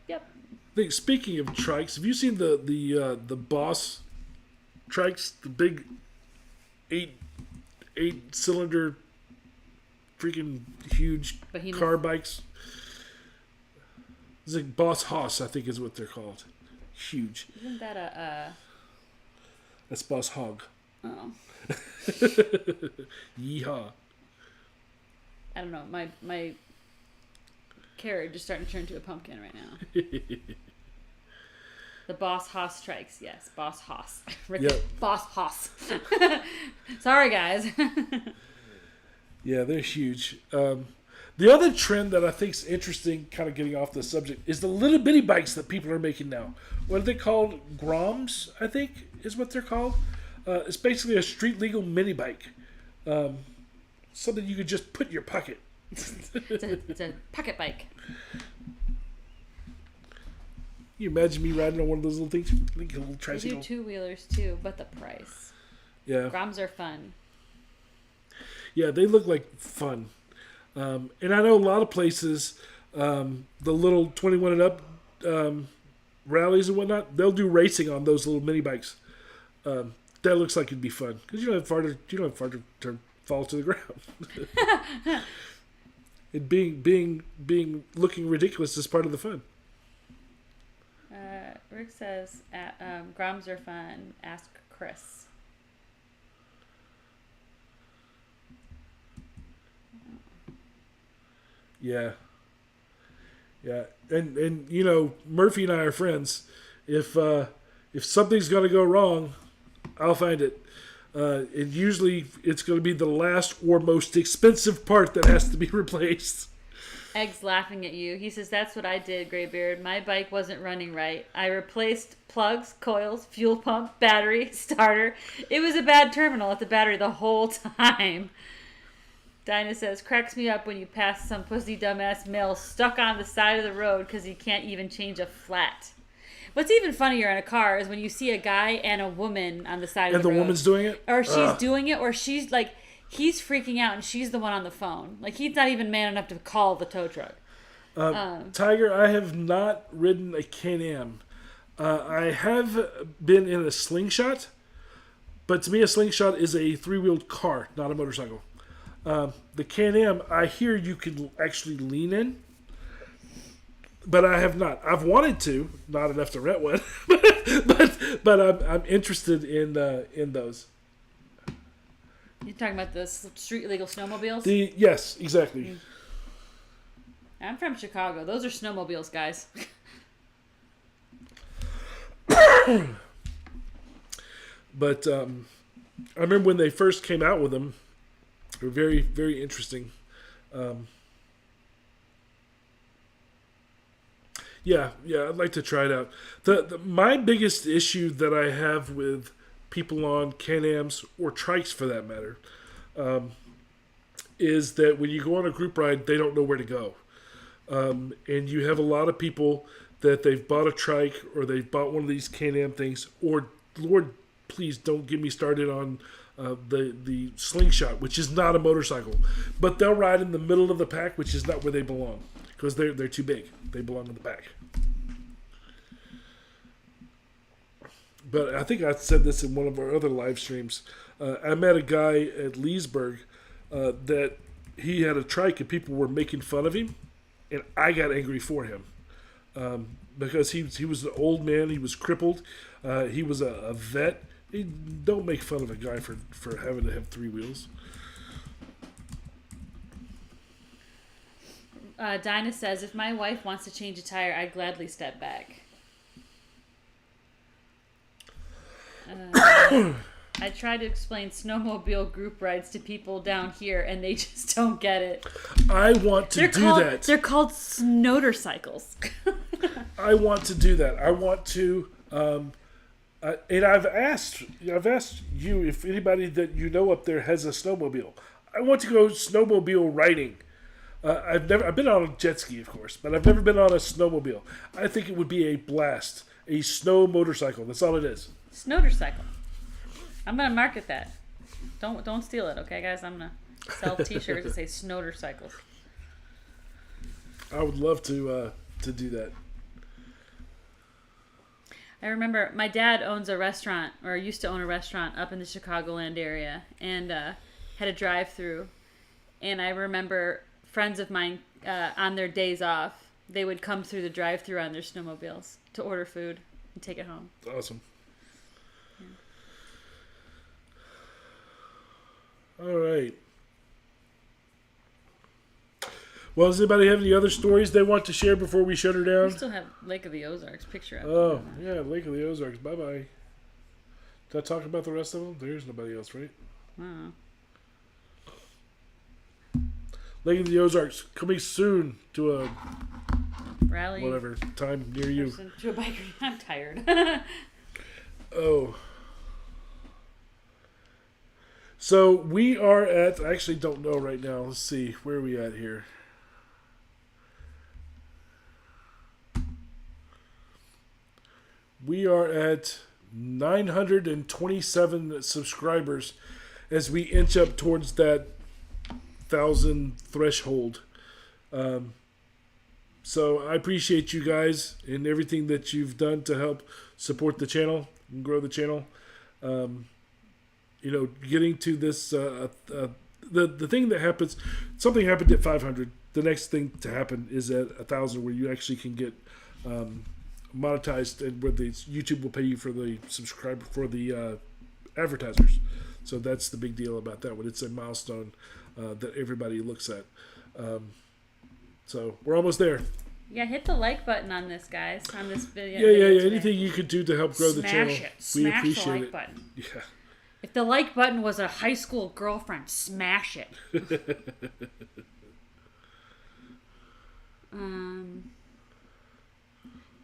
Yep. Speaking of trikes, have you seen the Boss trikes? The big eight cylinder freaking huge Behemoth. car bikes. It's like Boss Hoss, I think is what they're called. Huge. Isn't that a... That's Boss Hog. Oh. Yeehaw. I don't know. My carriage is starting to turn into a pumpkin right now. The Boss Hoss trikes. Yes, Boss Hoss. Yep. Boss Hoss. Sorry, guys. Yeah, they're huge. The other trend that I think is interesting, kind of getting off the subject, is the little bitty bikes that people are making now. What are they called? Groms, I think, is what they're called. It's basically a street legal mini bike. Something you could just put in your pocket. It's a pocket bike. You imagine me riding on one of those little things, like a little They tricycle. do two-wheelers too, but the price. Yeah, Groms are fun. yeah, they look like fun. And I know a lot of places, the little 21 and up rallies and whatnot, they'll do racing on those little mini bikes. That looks like it'd be fun because you don't have far to fall to the ground. And being looking ridiculous is part of the fun. Rick says, "Groms are fun. Ask Chris." Yeah. And you know, Murphy and I are friends. If something's gonna go wrong, I'll find it. And usually it's going to be the last or most expensive part that has to be replaced. Egg's laughing at you. He says, "That's what I did, Graybeard. My bike wasn't running right. I replaced plugs, coils, fuel pump, battery, starter. It was a bad terminal at the battery the whole time." Dinah says, "Cracks me up when you pass some pussy dumbass male stuck on the side of the road because he can't even change a flat." What's even funnier in a car is when you see a guy and a woman on the side of the road. And the woman's doing it? Or she's doing it, or she's like, he's freaking out and she's the one on the phone. Like, he's not even man enough to call the tow truck. Tiger, I have not ridden a Can-Am. I have been in a slingshot, but to me a slingshot is a three-wheeled car, not a motorcycle. The Can-Am, I hear you can actually lean in. But I have not. I've wanted to, not enough to rent one, but I'm interested in those. You're talking about the street legal snowmobiles? Yes, exactly. I'm from Chicago. Those are snowmobiles, guys. But I remember when they first came out with them. They were very, very interesting. Yeah, I'd like to try it out. My biggest issue that I have with people on Can-Ams, or trikes for that matter, is that when you go on a group ride, they don't know where to go. And you have a lot of people that they've bought a trike, or they've bought one of these Can-Am things, or, Lord, please don't get me started on the slingshot, which is not a motorcycle. But they'll ride in the middle of the pack, which is not where they belong. Because they're too big. They belong in the back. But I think I said this in one of our other live streams. I met a guy at Leesburg that he had a trike and people were making fun of him. And I got angry for him. Because he was an old man. He was crippled. He was a vet. Don't make fun of a guy for having to have three wheels. Dinah says, "If my wife wants to change a tire, I'd gladly step back." I try to explain snowmobile group rides to people down here, and they just don't get it. I want to do that. They're called snowdercycles. I want to do that. I want to, and I've asked you if anybody that you know up there has a snowmobile. I want to go snowmobile riding. I've been on a jet ski, of course, but I've never been on a snowmobile. I think it would be a blast. A snow motorcycle. That's all it is. Snowdercycle. I'm gonna market that. Don't steal it, okay, guys? I'm gonna sell T-shirts that say snowdercycles. I would love to do that. I remember my dad owns a restaurant, or used to own a restaurant up in the Chicagoland area, and had a drive-through. And I remember friends of mine on their days off, they would come through the drive-through on their snowmobiles to order food and take it home. Awesome. Yeah. All right. Well, does anybody have any other stories they want to share before we shut her down? We still have Lake of the Ozarks picture up. Oh, yeah, Lake of the Ozarks. Bye-bye. Did I talk about the rest of them? There's nobody else, right? Wow. Lake of the Ozarks coming soon to a Rally whatever time near you. To a biker. I'm tired. Oh. So we are at, I actually don't know right now. Let's see, where are we at here? We are at 927 subscribers as we inch up towards that 1,000 threshold. So I appreciate you guys and everything that you've done to help support the channel and grow the channel. Getting to this, the thing that happens, something happened at 500. The next thing to happen is at 1,000, where you actually can get monetized, and where YouTube will pay you for the subscriber, for the advertisers. So that's the big deal about that one. It's a milestone that everybody looks at. So we're almost there. Yeah, hit the like button on this, guys. On this video. Yeah. Anything you could do to help grow the channel, we appreciate the like it. Button. Yeah. If the like button was a high school girlfriend, smash it.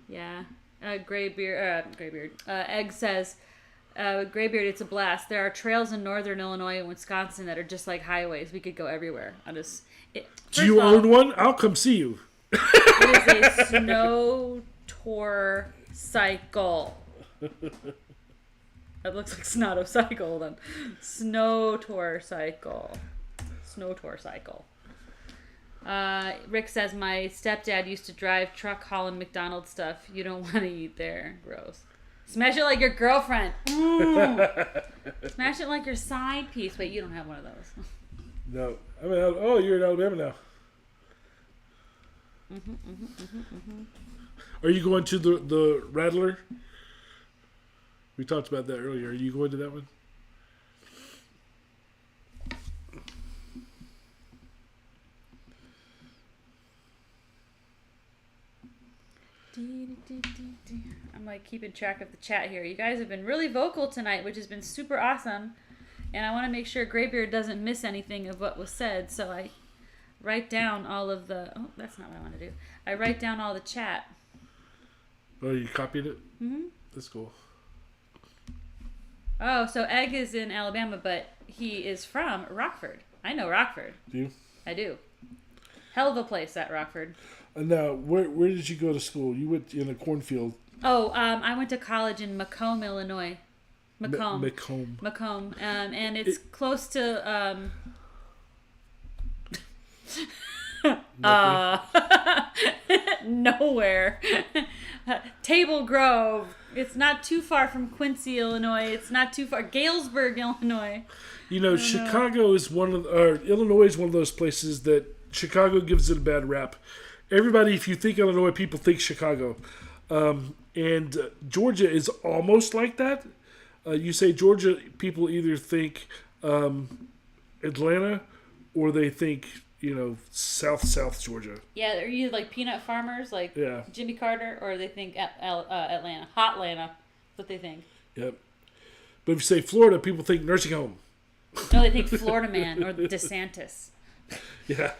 Yeah. Graybeard. Egg says, Graybeard, it's a blast. There are trails in northern Illinois and Wisconsin that are just like highways. We could go everywhere. Do you own one? I'll come see you. It is a snow tour cycle. That looks like snotocycle. Hold on. Snow tour cycle. Rick says, my stepdad used to drive truck hauling McDonald's stuff. You don't want to eat there. Gross. Smash it like your girlfriend. Smash it like your side piece. Wait, you don't have one of those. No. You're in Alabama now. Are you going to the Rattler? We talked about that earlier. Are you going to that one? I'm like keeping track of the chat here. You guys have been really vocal tonight, which has been super awesome. And I want to make sure Graybeard doesn't miss anything of what was said, so I write down all of the... Oh, that's not what I want to do. I write down all the chat. Oh, you copied it? Mm-hmm. That's cool. Oh, so Egg is in Alabama, but he is from Rockford. I know Rockford. Do you? I do. Hell of a place, that Rockford. Now, where did you go to school? You went in a cornfield. Oh, I went to college in Macomb, Illinois. Macomb. And it's close to... nowhere. Table Grove. It's not too far from Quincy, Illinois. It's not too far. Galesburg, Illinois. Chicago is Illinois is one of those places that Chicago gives it a bad rap. Everybody, if you think Illinois, people think Chicago. And Georgia is almost like that. You say Georgia, people either think Atlanta or they think, South Georgia. Yeah, they're either like peanut farmers, like Jimmy Carter, or they think Atlanta. Hot Atlanta. That's what they think. Yep. But if you say Florida, people think nursing home. No, they think Florida man or DeSantis. Yeah.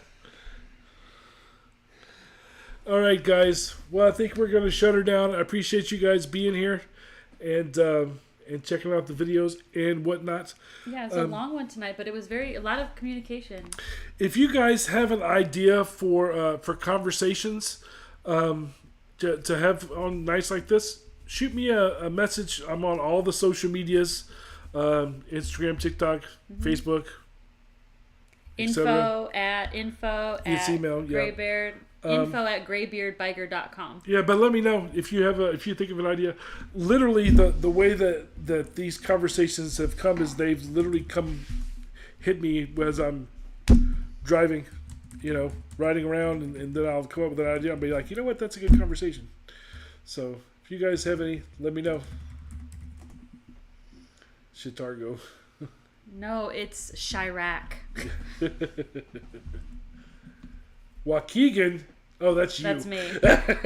All right, guys. Well, I think we're going to shut her down. I appreciate you guys being here and checking out the videos and whatnot. Yeah, it's a long one tonight, but it was a lot of communication. If you guys have an idea for conversations to have on nights like this, shoot me a message. I'm on all the social medias, Instagram, TikTok, Facebook. Info at Graybeard. Info at graybeardbiker.com. Yeah, but let me know if you think of an idea. Literally, the way that these conversations have come is they've literally hit me as I'm driving, riding around, and then I'll come up with an idea and be like, you know what, that's a good conversation. So if you guys have any, let me know. Chitargo. No, it's Chirac. Waukegan. Oh, that's you. That's me.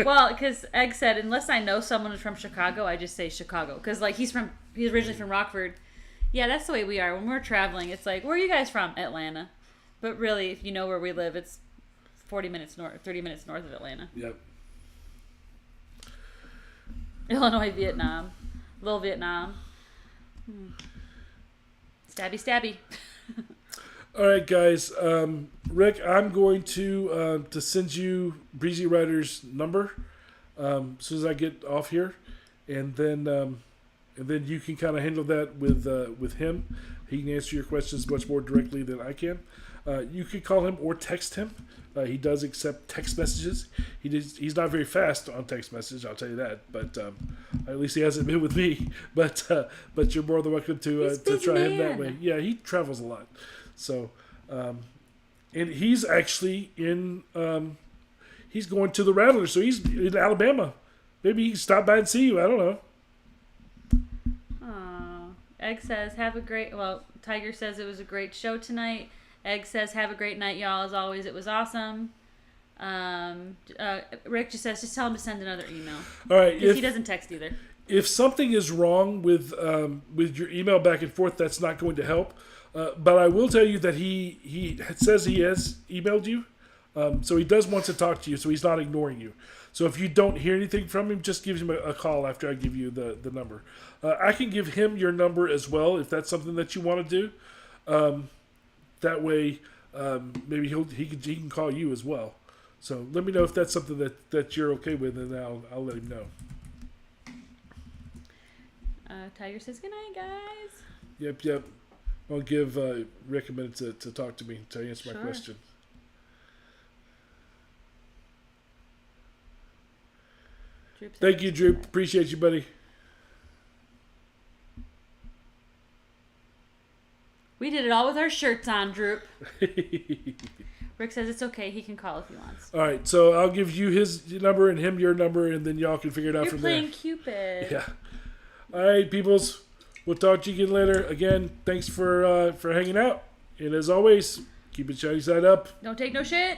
Well, because Egg said, unless I know someone from Chicago, I just say Chicago. Because he's originally from Rockford. Yeah, that's the way we are. When we're traveling, it's like, where are you guys from? Atlanta. But really, if you know where we live, it's 30 minutes north of Atlanta. Yep. Illinois, Vietnam. Little Vietnam. Stabby. All right, guys. Rick, I'm going to send you Breezy Rider's number as soon as I get off here, and then you can kind of handle that with him. He can answer your questions much more directly than I can. You could call him or text him. He does accept text messages. He's not very fast on text message, I'll tell you that. But at least he hasn't been with me. But you're more than welcome to try him that way. Yeah, he travels a lot. So, and he's actually in. He's going to the Rattlers, so he's in Alabama. Maybe he can stop by and see you. I don't know. Aww. Egg says, Tiger says it was a great show tonight. Egg says, have a great night, y'all. As always, it was awesome. Rick just says, just tell him to send another email. All right. Because he doesn't text either. If something is wrong with your email back and forth, that's not going to help. But I will tell you that he says he has emailed you. So he does want to talk to you, so he's not ignoring you. So if you don't hear anything from him, just give him a call after I give you the number. I can give him your number as well if that's something that you want to do. That way, maybe he can call you as well. So let me know if that's something that you're okay with, and I'll let him know. Tiger says, good night, guys. Yep. I'll give Rick a minute to talk to me, to answer my question. Thank you, Droop. Appreciate you, buddy. We did it all with our shirts on, Droop. Rick says it's okay. He can call if he wants. All right, so I'll give you his number and him your number, and then y'all can figure it out from there. You're playing Cupid. Yeah. All right, peoples. We'll talk to you again later. Again, thanks for hanging out. And as always, keep it shiny side up. Don't take no shit.